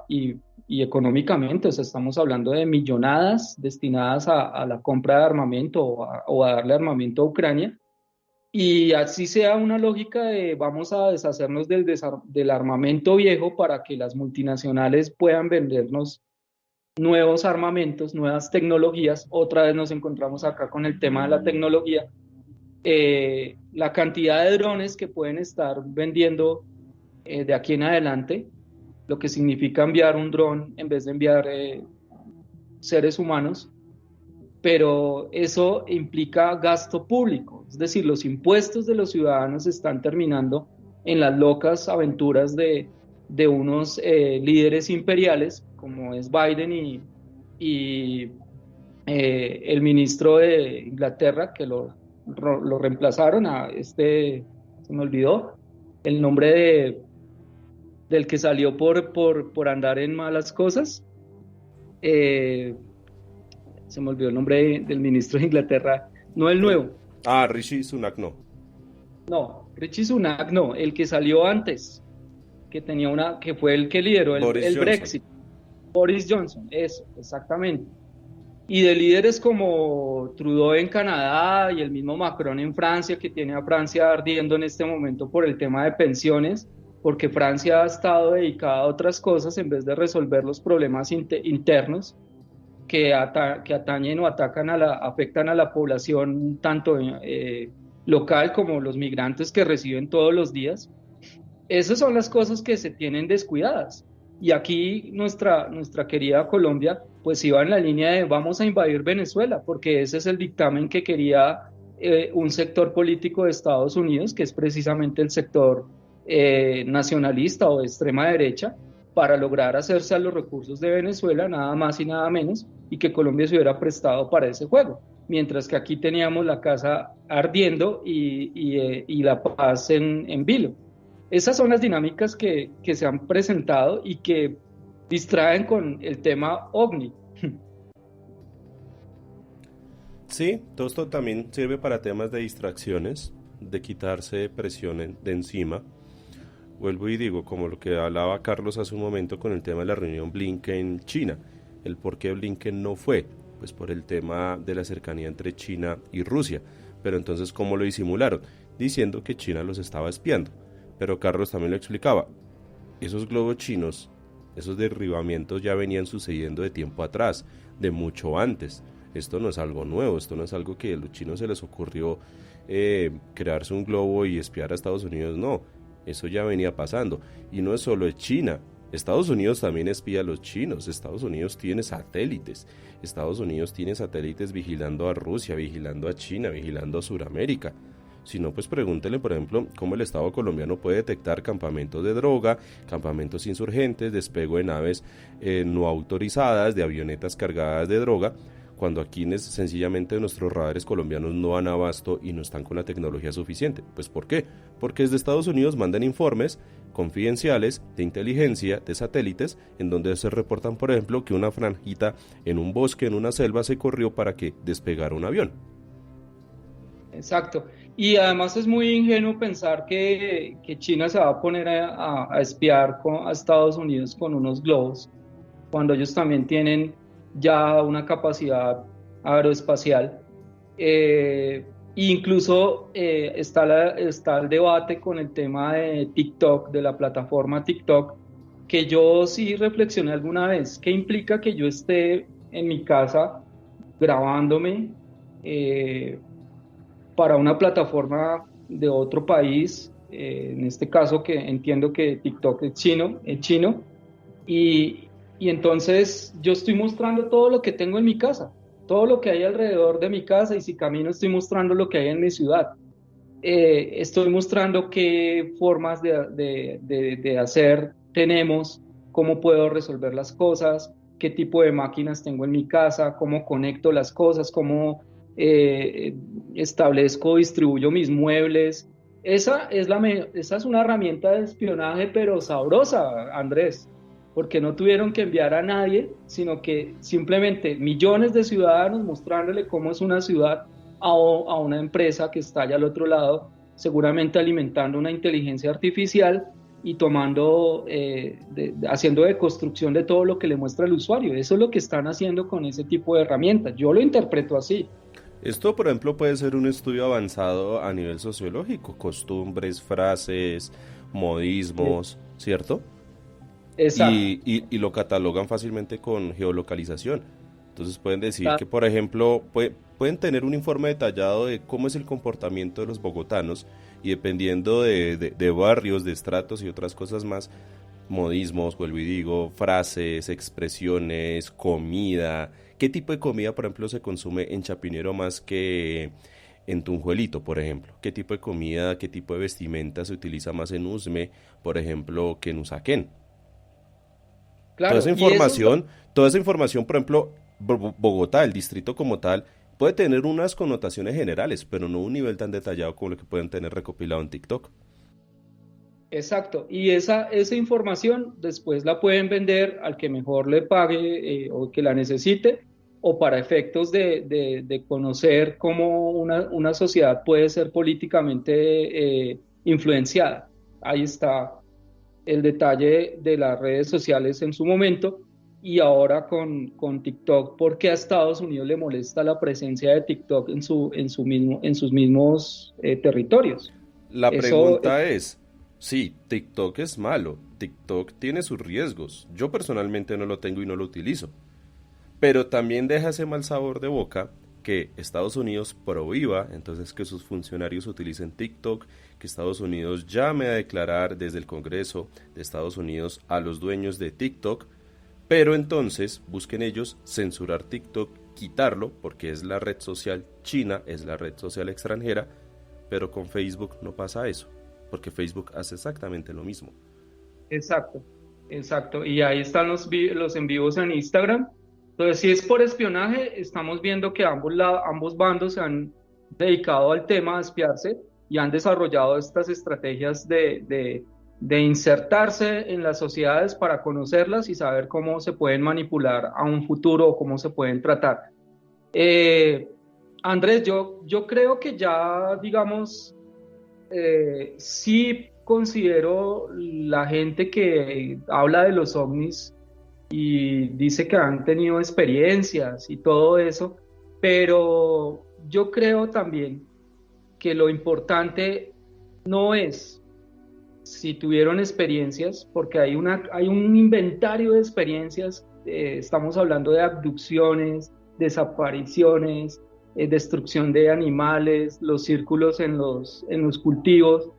y económicamente. O sea, estamos hablando de millonadas destinadas a la compra de armamento o a darle armamento a Ucrania. Y así sea una lógica de vamos a deshacernos del armamento viejo para que las multinacionales puedan vendernos nuevos armamentos, nuevas tecnologías. Otra vez nos encontramos acá con el tema de la tecnología. La cantidad de drones que pueden estar vendiendo de aquí en adelante, lo que significa enviar un dron en vez de enviar seres humanos, pero eso implica gasto público, es decir, los impuestos de los ciudadanos están terminando en las locas aventuras de unos líderes imperiales, como es Biden y el ministro de Inglaterra, que lo reemplazaron a se me olvidó el nombre del que salió por andar en malas cosas. Se me olvidó el nombre del ministro de Inglaterra, no el nuevo. Rishi Sunak, no. No, Rishi Sunak no, el que salió antes, que fue el que lideró el Brexit. Boris Johnson, eso, exactamente. Y de líderes como Trudeau en Canadá y el mismo Macron en Francia, que tiene a Francia ardiendo en este momento por el tema de pensiones, porque Francia ha estado dedicada a otras cosas en vez de resolver los problemas internos que atañen o afectan a la población tanto local como los migrantes que reciben todos los días. Esas son las cosas que se tienen descuidadas. Y aquí nuestra querida Colombia pues iba en la línea de vamos a invadir Venezuela, porque ese es el dictamen que quería un sector político de Estados Unidos, que es precisamente el sector nacionalista o de extrema derecha, para lograr hacerse a los recursos de Venezuela, nada más y nada menos, y que Colombia se hubiera prestado para ese juego. Mientras que aquí teníamos la casa ardiendo y la paz en vilo. Esas son las dinámicas que se han presentado y que distraen con el tema OVNI. Sí, todo esto también sirve para temas de distracciones, de quitarse presión de encima. Vuelvo y digo, como lo que hablaba Carlos hace un momento con el tema de la reunión Blinken-China, el por qué Blinken no fue, pues por el tema de la cercanía entre China y Rusia. Pero entonces, ¿cómo lo disimularon? Diciendo que China los estaba espiando. Pero Carlos también lo explicaba, esos globos chinos, esos derribamientos ya venían sucediendo de tiempo atrás, de mucho antes. Esto no es algo nuevo, esto no es algo que a los chinos se les ocurrió crearse un globo y espiar a Estados Unidos, no, eso ya venía pasando. Y no es solo China, Estados Unidos también espía a los chinos, Estados Unidos tiene satélites, Estados Unidos tiene satélites vigilando a Rusia, vigilando a China, vigilando a Sudamérica. Si no, pues pregúntele, por ejemplo, cómo el Estado colombiano puede detectar campamentos de droga, campamentos insurgentes, despego de naves no autorizadas, de avionetas cargadas de droga, cuando aquí sencillamente nuestros radares colombianos no dan abasto y no están con la tecnología suficiente. Pues ¿por qué? Porque desde Estados Unidos mandan informes confidenciales de inteligencia de satélites en donde se reportan, por ejemplo, que una franjita en un bosque, en una selva, se corrió para que despegara un avión. Exacto. Y además es muy ingenuo pensar que China se va a poner a espiar a Estados Unidos con unos globos, cuando ellos también tienen ya una capacidad aeroespacial. Incluso está el debate con el tema de TikTok, de la plataforma TikTok, que yo sí reflexioné alguna vez. ¿Qué implica que yo esté en mi casa grabándome para una plataforma de otro país? En este caso que entiendo que TikTok es chino, y entonces yo estoy mostrando todo lo que tengo en mi casa, todo lo que hay alrededor de mi casa, y si camino estoy mostrando lo que hay en mi ciudad. Estoy mostrando qué formas de hacer tenemos, cómo puedo resolver las cosas, qué tipo de máquinas tengo en mi casa, cómo conecto las cosas, cómo establezco, distribuyo mis muebles. Esa es una herramienta de espionaje, pero sabrosa, Andrés, porque no tuvieron que enviar a nadie, sino que simplemente millones de ciudadanos mostrándole cómo es una ciudad a una empresa que está allá al otro lado, seguramente alimentando una inteligencia artificial y haciendo deconstrucción de todo lo que le muestra el usuario. Eso es lo que están haciendo con ese tipo de herramientas. Yo lo interpreto así. Esto, por ejemplo, puede ser un estudio avanzado a nivel sociológico, costumbres, frases, modismos, ¿cierto? Exacto. Y lo catalogan fácilmente con geolocalización. Entonces pueden decir que, por ejemplo, pueden tener un informe detallado de cómo es el comportamiento de los bogotanos y dependiendo de barrios, de estratos y otras cosas más, modismos, vuelvo y digo, frases, expresiones, comida. ¿Qué tipo de comida, por ejemplo, se consume en Chapinero más que en Tunjuelito, por ejemplo? ¿Qué tipo de comida, qué tipo de vestimenta se utiliza más en Usme, por ejemplo, que en Usaquén? Claro, y Toda esa información, por ejemplo, Bogotá, el distrito como tal, puede tener unas connotaciones generales, pero no un nivel tan detallado como lo que pueden tener recopilado en TikTok. exacto. Y esa información después la pueden vender al que mejor le pague o que la necesite, o para efectos de conocer cómo una sociedad puede ser políticamente influenciada. Ahí está el detalle de las redes sociales en su momento, y ahora con TikTok, porque a Estados Unidos le molesta la presencia de TikTok en sus mismos territorios. La Eso, pregunta es, sí, TikTok es malo, TikTok tiene sus riesgos, yo personalmente no lo tengo y no lo utilizo, pero también deja ese mal sabor de boca que Estados Unidos prohíba entonces que sus funcionarios utilicen TikTok, que Estados Unidos llame a declarar desde el Congreso de Estados Unidos a los dueños de TikTok, pero entonces busquen ellos censurar TikTok, quitarlo, porque es la red social china, es la red social extranjera, pero con Facebook no pasa eso, porque Facebook hace exactamente lo mismo. Exacto, exacto. Y ahí están los en vivos en Instagram. Entonces, si es por espionaje, estamos viendo que ambos bandos se han dedicado al tema de espiarse y han desarrollado estas estrategias de insertarse en las sociedades para conocerlas y saber cómo se pueden manipular a un futuro o cómo se pueden tratar. Eh, Andrés, yo creo que ya, digamos, sí considero la gente que habla de los ovnis y dice que han tenido experiencias y todo eso, pero yo creo también que lo importante no es si tuvieron experiencias, porque hay un inventario de experiencias, estamos hablando de abducciones, desapariciones, destrucción de animales, los círculos en los cultivos,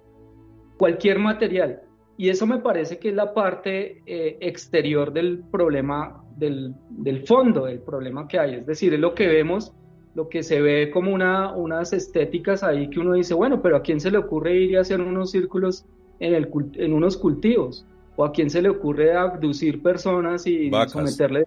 cualquier material. Y eso me parece que es la parte exterior del problema, del fondo del problema que hay. Es decir, es lo que vemos, lo que se ve como unas estéticas ahí que uno dice, bueno, pero ¿a quién se le ocurre ir y hacer unos círculos en unos cultivos? ¿O a quién se le ocurre abducir personas y Vacas. someterle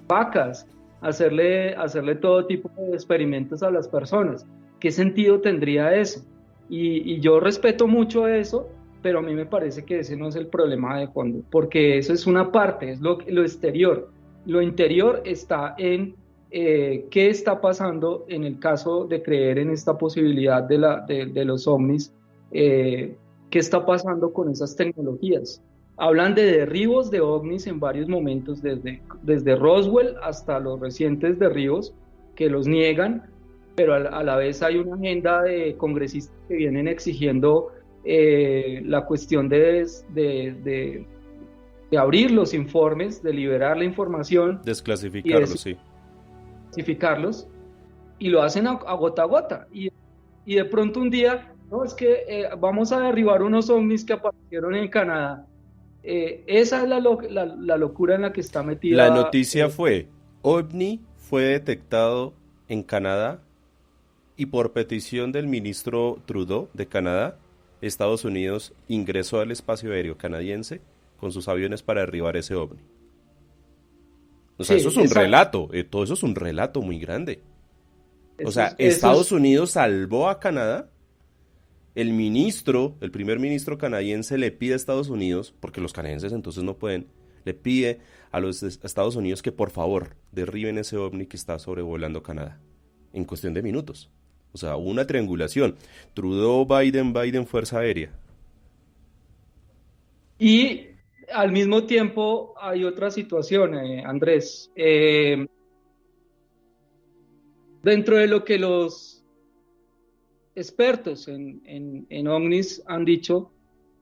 vacas, hacerle todo tipo de experimentos a las personas? ¿Qué sentido tendría eso? Y yo respeto mucho eso, pero a mí me parece que ese no es el problema de fondo, porque eso es una parte, es lo exterior. Lo interior está en qué está pasando en el caso de creer en esta posibilidad de los ovnis, qué está pasando con esas tecnologías. Hablan de derribos de ovnis en varios momentos, desde Roswell hasta los recientes derribos que los niegan, pero a la vez hay una agenda de congresistas que vienen exigiendo la cuestión de abrir los informes, de liberar la información y Desclasificarlo, sí. desclasificarlos, y lo hacen a gota a gota. Y de pronto un día, no, es que vamos a derribar unos ovnis que aparecieron en Canadá. Esa es la locura en la que está La metida. noticia fue, OVNI fue detectado en Canadá y por petición del ministro Trudeau de Canadá, Estados Unidos ingresó al espacio aéreo canadiense con sus aviones para derribar ese ovni. O sea, eso Sí, es un relato, todo eso es un relato muy grande. O sea, eso Estados es, Unidos salvó a Canadá, el primer ministro canadiense le pide a Estados Unidos, porque los canadienses entonces no pueden, le pide a los Estados Unidos que por favor derriben ese ovni que está sobrevolando Canadá, en cuestión de minutos. O sea, hubo una triangulación. Trudeau, Biden, Biden, Fuerza Aérea. y al mismo tiempo hay otra situación, Andrés. Dentro de lo que los expertos en ovnis han dicho,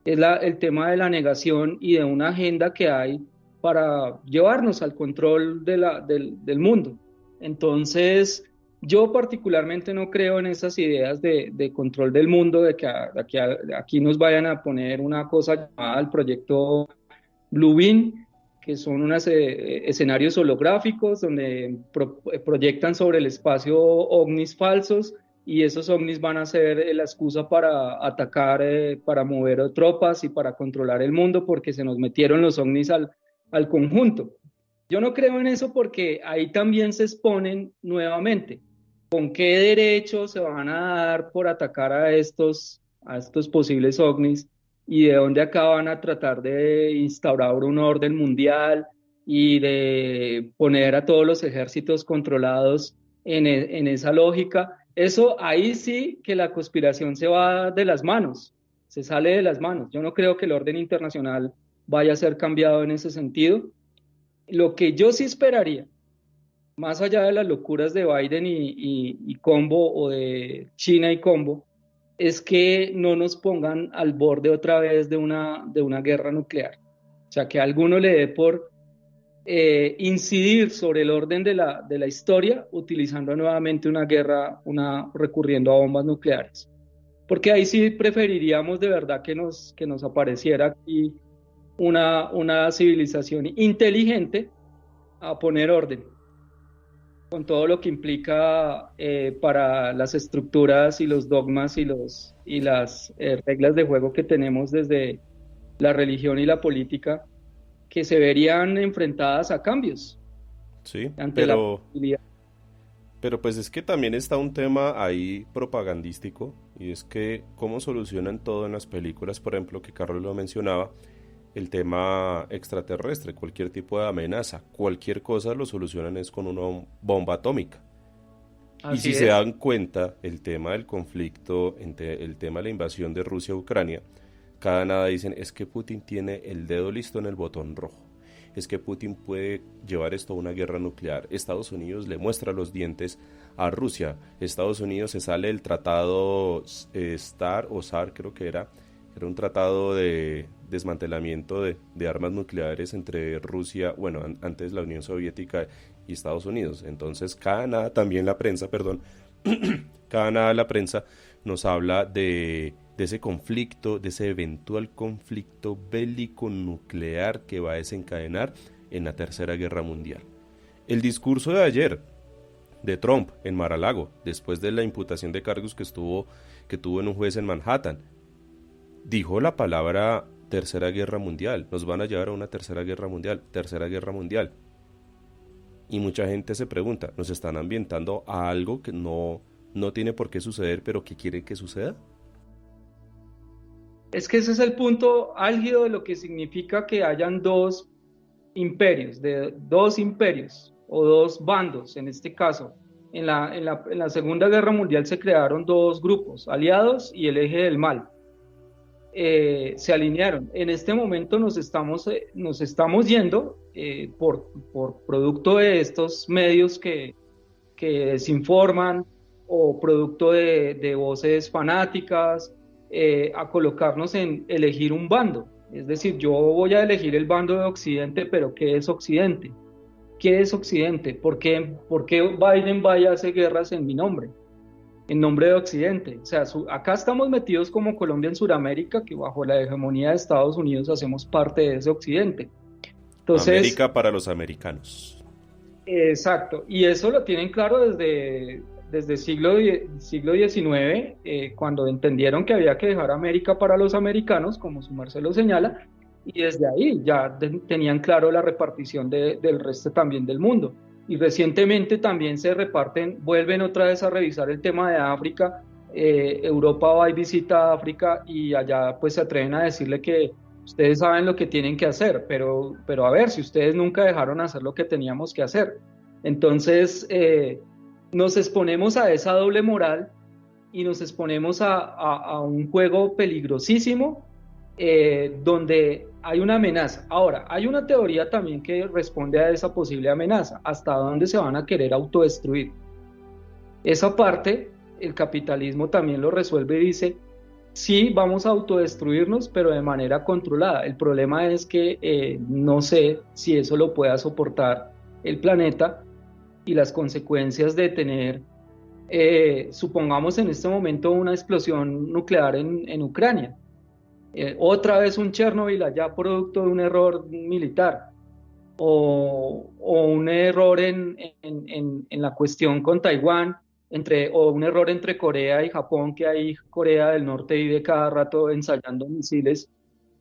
es el tema de la negación y de una agenda que hay para llevarnos al control del mundo. Entonces, yo particularmente no creo en esas ideas de control del mundo, de que aquí nos vayan a poner una cosa llamada el proyecto Blue Beam, que son unos escenarios holográficos donde proyectan sobre el espacio ovnis falsos, y esos ovnis van a ser la excusa para atacar, para mover tropas y para controlar el mundo, porque se nos metieron los ovnis al conjunto. Yo no creo en eso, porque ahí también se exponen nuevamente con qué derechos se van a dar por atacar a estos posibles ovnis, y de dónde acaban a tratar de instaurar un orden mundial y de poner a todos los ejércitos controlados en esa lógica. Eso ahí sí que la conspiración se va de las manos, se sale de las manos. Yo no creo que el orden internacional vaya a ser cambiado en ese sentido. Lo que yo sí esperaría, más allá de las locuras de Biden y Combo, o de China y Combo, es que no nos pongan al borde otra vez de una guerra nuclear. O sea, que a alguno le dé por incidir sobre el orden de la historia utilizando nuevamente una guerra, recurriendo a bombas nucleares. Porque ahí sí preferiríamos de verdad que nos apareciera aquí una civilización inteligente a poner orden, con todo lo que implica para las estructuras y los dogmas y las reglas de juego que tenemos desde la religión y la política, que se verían enfrentadas a cambios Sí, ante la posibilidad. pero pues es que también está un tema ahí propagandístico y es que cómo solucionan todo en las películas, por ejemplo, que Carlos lo mencionaba, el tema extraterrestre, cualquier tipo de amenaza, cualquier cosa lo solucionan es con una bomba atómica. Y si Así se es. dan cuenta, el tema del conflicto, el tema de la invasión de Rusia a Ucrania, cada nada dicen es que Putin tiene el dedo listo en el botón rojo. Es que Putin puede llevar esto a una guerra nuclear. Estados Unidos le muestra los dientes a Rusia. Estados Unidos se sale del tratado STAR o SAR, creo que era un tratado de desmantelamiento de armas nucleares entre Rusia, bueno, antes la Unión Soviética y Estados Unidos. Entonces, cada nada, también la prensa, perdón, cada nada la prensa nos habla de ese conflicto, de ese eventual conflicto bélico nuclear que va a desencadenar en la Tercera Guerra Mundial. El discurso de ayer de Trump en Mar-a-Lago, después de la imputación de cargos que tuvo en un juez en Manhattan, dijo la palabra Tercera Guerra Mundial. Nos van a llevar a una Tercera Guerra Mundial, Tercera Guerra Mundial. Y mucha gente se pregunta, ¿nos están ambientando a algo que no tiene por qué suceder, pero que quiere que suceda? Es que ese es el punto álgido de lo que significa que hayan dos imperios o dos bandos en este caso. En la Segunda Guerra Mundial se crearon dos grupos, aliados y el eje del mal. Se alinearon. En este momento nos estamos yendo por producto de estos medios que desinforman o producto de voces fanáticas, a colocarnos en elegir un bando. Es decir, yo voy a elegir el bando de Occidente, pero ¿qué es Occidente? ¿Qué es Occidente? Por qué Biden vaya a hacer guerras en mi nombre? En nombre de Occidente. O sea, acá estamos metidos como Colombia en Sudamérica, que bajo la hegemonía de Estados Unidos hacemos parte de ese Occidente. Entonces, América para los americanos. exacto, y eso lo tienen claro desde siglo XIX, cuando entendieron que había que dejar América para los americanos, como su merced lo señala, y desde ahí ya tenían claro la repartición del resto también del mundo. Y recientemente también se reparten, vuelven otra vez a revisar el tema de África. Europa va y visita África y allá pues se atreven a decirle que ustedes saben lo que tienen que hacer, pero a ver, si ustedes nunca dejaron hacer lo que teníamos que hacer. Entonces, nos exponemos a esa doble moral y nos exponemos a un juego peligrosísimo, donde hay una amenaza. Ahora, hay una teoría también que responde a esa posible amenaza, hasta dónde se van a querer autodestruir. Esa parte, el capitalismo también lo resuelve y dice, sí, vamos a autodestruirnos, pero de manera controlada. El problema es que no sé si eso lo pueda soportar el planeta y las consecuencias de tener, supongamos en este momento, una explosión nuclear en Ucrania. Otra vez un Chernobyl allá producto de un error militar o un error en la cuestión con Taiwán, o un error entre Corea y Japón, que ahí Corea del Norte vive cada rato ensayando misiles,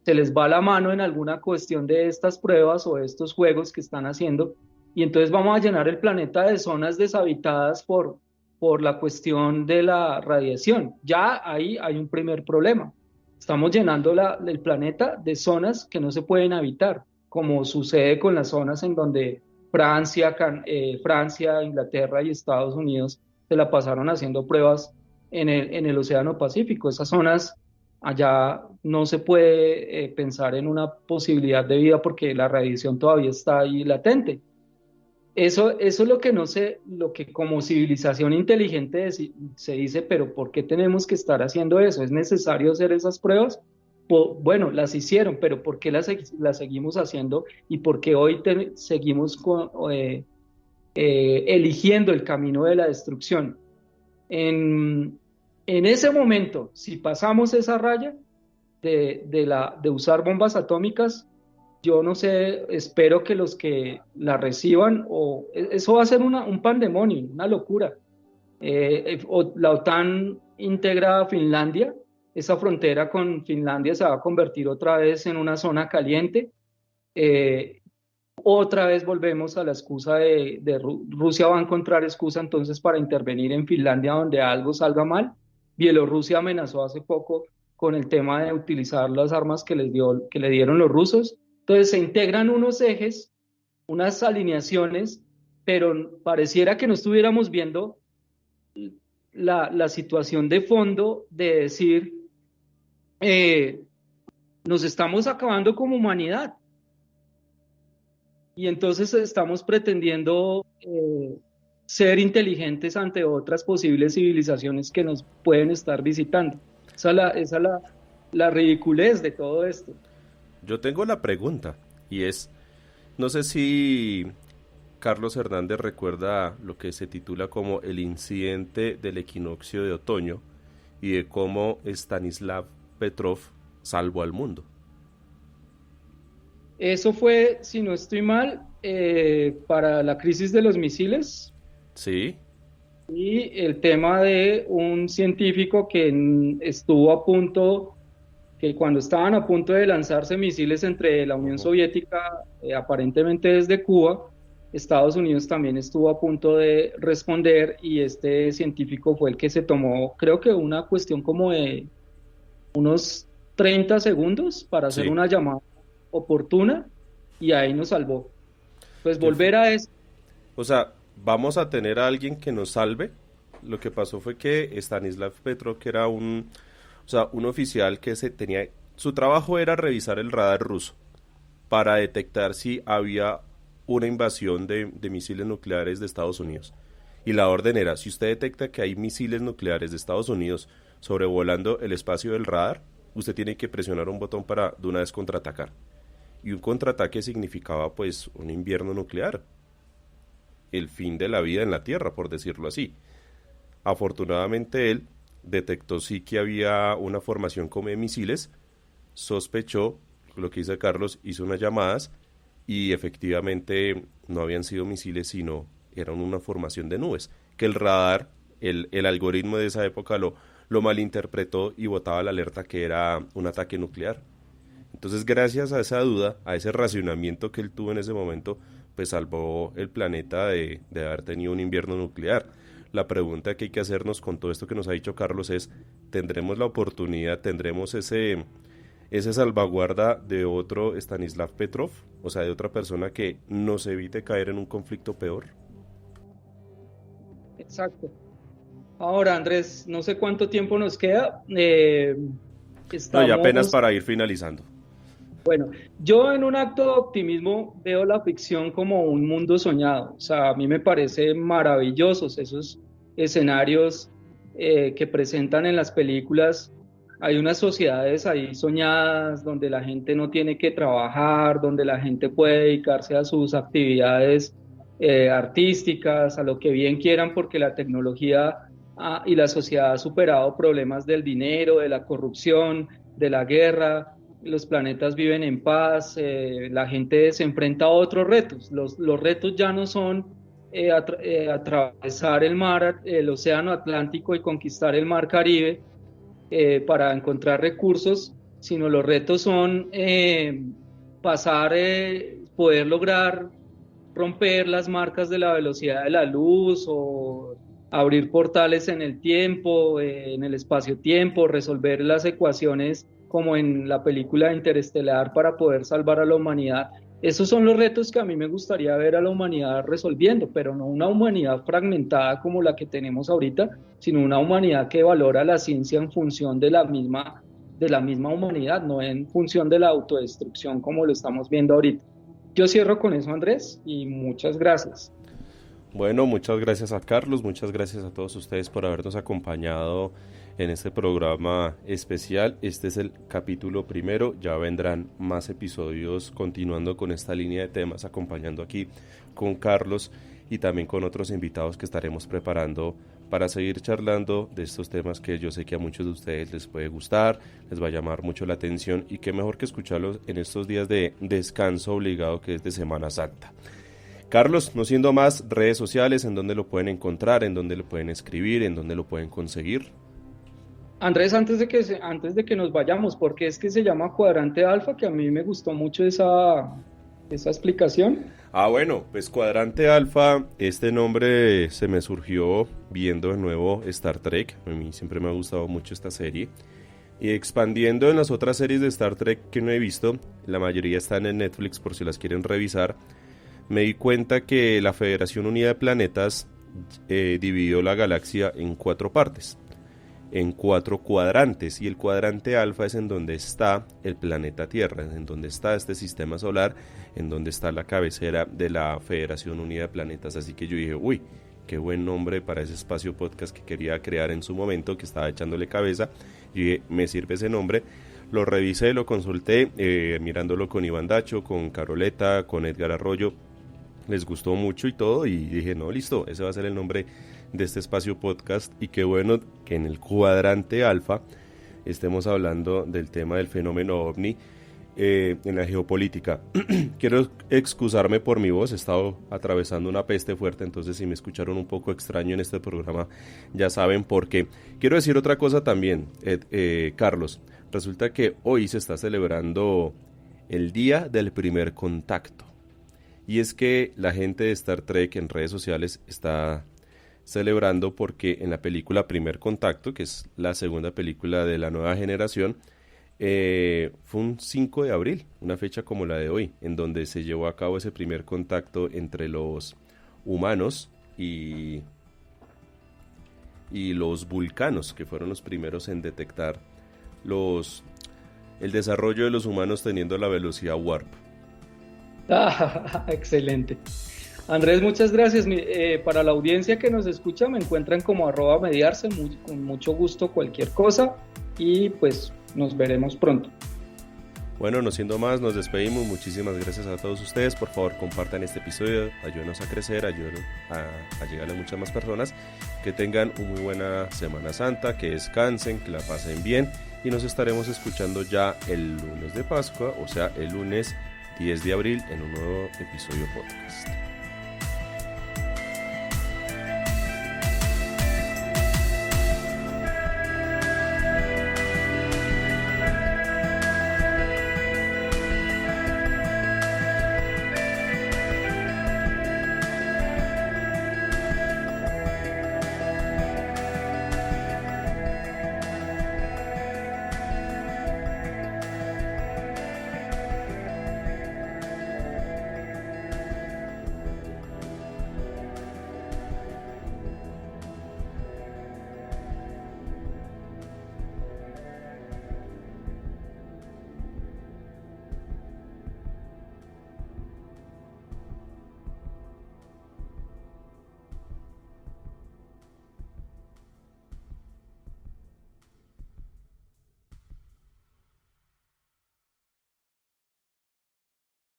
se les va la mano en alguna cuestión de estas pruebas o de estos juegos que están haciendo, y entonces vamos a llenar el planeta de zonas deshabitadas por la cuestión de la radiación. Ya ahí hay un primer problema. Estamos llenando el planeta de zonas que no se pueden habitar, como sucede con las zonas en donde Francia, Inglaterra y Estados Unidos se la pasaron haciendo pruebas en el Océano Pacífico. Esas zonas allá no se puede pensar en una posibilidad de vida porque la radiación todavía está ahí latente. Eso es lo que no sé, lo que como civilización inteligente se dice, pero ¿por qué tenemos que estar haciendo eso? ¿Es necesario hacer esas pruebas? bueno, las hicieron, pero ¿por qué las seguimos haciendo y por qué hoy seguimos eligiendo el camino de la destrucción? En, en ese momento, si pasamos esa raya de usar bombas atómicas, yo no sé, espero que los que la reciban, eso va a ser un pandemonio, una locura. La OTAN integra a Finlandia, esa frontera con Finlandia se va a convertir otra vez en una zona caliente. Otra vez volvemos a la excusa Rusia va a encontrar excusa entonces para intervenir en Finlandia donde algo salga mal. Bielorrusia amenazó hace poco con el tema de utilizar las armas que le dieron los rusos. Entonces se integran unos ejes, unas alineaciones, pero pareciera que no estuviéramos viendo la situación de fondo de decir, nos estamos acabando como humanidad. Y entonces estamos pretendiendo ser inteligentes ante otras posibles civilizaciones que nos pueden estar visitando. Esa es la ridiculez de todo esto. Yo tengo la pregunta, y es, no sé si Carlos Hernández recuerda lo que se titula como el incidente del equinoccio de otoño y de cómo Stanislav Petrov salvó al mundo. Eso fue, si no estoy mal, para la crisis de los misiles. Sí. Y el tema de un científico que estuvo a punto, que cuando estaban a punto de lanzarse misiles entre la Unión Soviética, aparentemente desde Cuba, Estados Unidos también estuvo a punto de responder y este científico fue el que se tomó, creo que una cuestión como de unos 30 segundos para hacer una llamada oportuna y ahí nos salvó. Pues volver a eso. O sea, vamos a tener a alguien que nos salve. Lo que pasó fue que Stanislav Petrov, que era un oficial que su trabajo era revisar el radar ruso para detectar si había una invasión de misiles nucleares de Estados Unidos. Y la orden era, si usted detecta que hay misiles nucleares de Estados Unidos sobrevolando el espacio del radar, usted tiene que presionar un botón para de una vez contraatacar. Y un contraataque significaba pues un invierno nuclear, el fin de la vida en la Tierra, por decirlo así. Afortunadamente él detectó sí que había una formación como de misiles, sospechó, lo que dice Carlos, hizo unas llamadas y efectivamente no habían sido misiles, sino eran una formación de nubes, que el radar, el algoritmo de esa época lo malinterpretó y botaba la alerta que era un ataque nuclear. Entonces, gracias a esa duda, a ese racionamiento que él tuvo en ese momento, pues salvó el planeta de haber tenido un invierno nuclear. La pregunta que hay que hacernos con todo esto que nos ha dicho Carlos es, ¿tendremos la oportunidad, tendremos ese salvaguarda de otro Stanislav Petrov? O sea, de otra persona que nos evite caer en un conflicto peor. Exacto. Ahora, Andrés, no sé cuánto tiempo nos queda. No, ya apenas para ir finalizando. Bueno, yo en un acto de optimismo veo la ficción como un mundo soñado. O sea, a mí me parece maravillosos esos escenarios que presentan en las películas. Hay unas sociedades ahí soñadas donde la gente no tiene que trabajar, donde la gente puede dedicarse a sus actividades artísticas, a lo que bien quieran, porque la tecnología y la sociedad ha superado problemas del dinero, de la corrupción, de la guerra. Los planetas viven en paz, la gente se enfrenta a otros retos. Los retos ya no son atravesar el océano Atlántico y conquistar el mar Caribe para encontrar recursos, sino los retos son poder lograr romper las marcas de la velocidad de la luz o abrir portales en el tiempo, en el espacio-tiempo, resolver las ecuaciones como en la película Interestelar para poder salvar a la humanidad. Esos son los retos que a mí me gustaría ver a la humanidad resolviendo, pero no una humanidad fragmentada como la que tenemos ahorita, sino una humanidad que valora la ciencia en función de la misma humanidad, no en función de la autodestrucción como lo estamos viendo ahorita. Yo cierro con eso, Andrés, y muchas gracias. Bueno, muchas gracias a Carlos, muchas gracias a todos ustedes por habernos acompañado en este programa especial. Este es el capítulo primero, ya vendrán más episodios continuando con esta línea de temas, acompañando aquí con Carlos y también con otros invitados que estaremos preparando para seguir charlando de estos temas que yo sé que a muchos de ustedes les puede gustar, les va a llamar mucho la atención y qué mejor que escucharlos en estos días de descanso obligado que es de Semana Santa. Carlos, no siendo más, redes sociales, ¿en dónde lo pueden encontrar, en dónde lo pueden escribir, en dónde lo pueden conseguir? Andrés, antes de que nos vayamos, ¿por qué es que se llama Cuadrante Alfa? Que a mí me gustó mucho esa explicación. Bueno, pues Cuadrante Alfa, este nombre se me surgió viendo de nuevo Star Trek. A mí siempre me ha gustado mucho esta serie. Y expandiendo en las otras series de Star Trek que no he visto, la mayoría están en Netflix por si las quieren revisar, me di cuenta que la Federación Unida de Planetas dividió la galaxia en 4 partes, en 4 cuadrantes, y el cuadrante alfa es en donde está el planeta Tierra, en donde está este sistema solar, en donde está la cabecera de la Federación Unida de Planetas. Así que yo dije, uy, qué buen nombre para ese espacio podcast que quería crear en su momento, que estaba echándole cabeza, y dije, me sirve ese nombre. Lo revisé, lo consulté, mirándolo con Iván Dacho, con Caroleta, con Edgar Arroyo, les gustó mucho y todo, y dije, no, listo, ese va a ser el nombre de este espacio podcast. Y qué bueno que en el cuadrante alfa estemos hablando del tema del fenómeno ovni en la geopolítica. Quiero excusarme por mi voz, he estado atravesando una peste fuerte, entonces si me escucharon un poco extraño en este programa ya saben por qué. Quiero decir otra cosa también, Carlos, resulta que hoy se está celebrando el Día del Primer Contacto, y es que la gente de Star Trek en redes sociales está celebrando porque en la película Primer Contacto, que es la segunda película de la nueva generación, fue un 5 de abril, una fecha como la de hoy, en donde se llevó a cabo ese primer contacto entre los humanos y los vulcanos, que fueron los primeros en detectar el desarrollo de los humanos teniendo la velocidad warp. Excelente. Andrés, muchas gracias. Para la audiencia que nos escucha, me encuentran como @mediarse, con mucho gusto cualquier cosa, y pues nos veremos pronto. Bueno, no siendo más, nos despedimos. Muchísimas gracias a todos ustedes. Por favor, compartan este episodio, ayúdenos a crecer, ayúdenos a llegar a muchas más personas. Que tengan una muy buena Semana Santa, que descansen, que la pasen bien, y nos estaremos escuchando ya el lunes de Pascua, o sea, el lunes 10 de abril en un nuevo episodio podcast.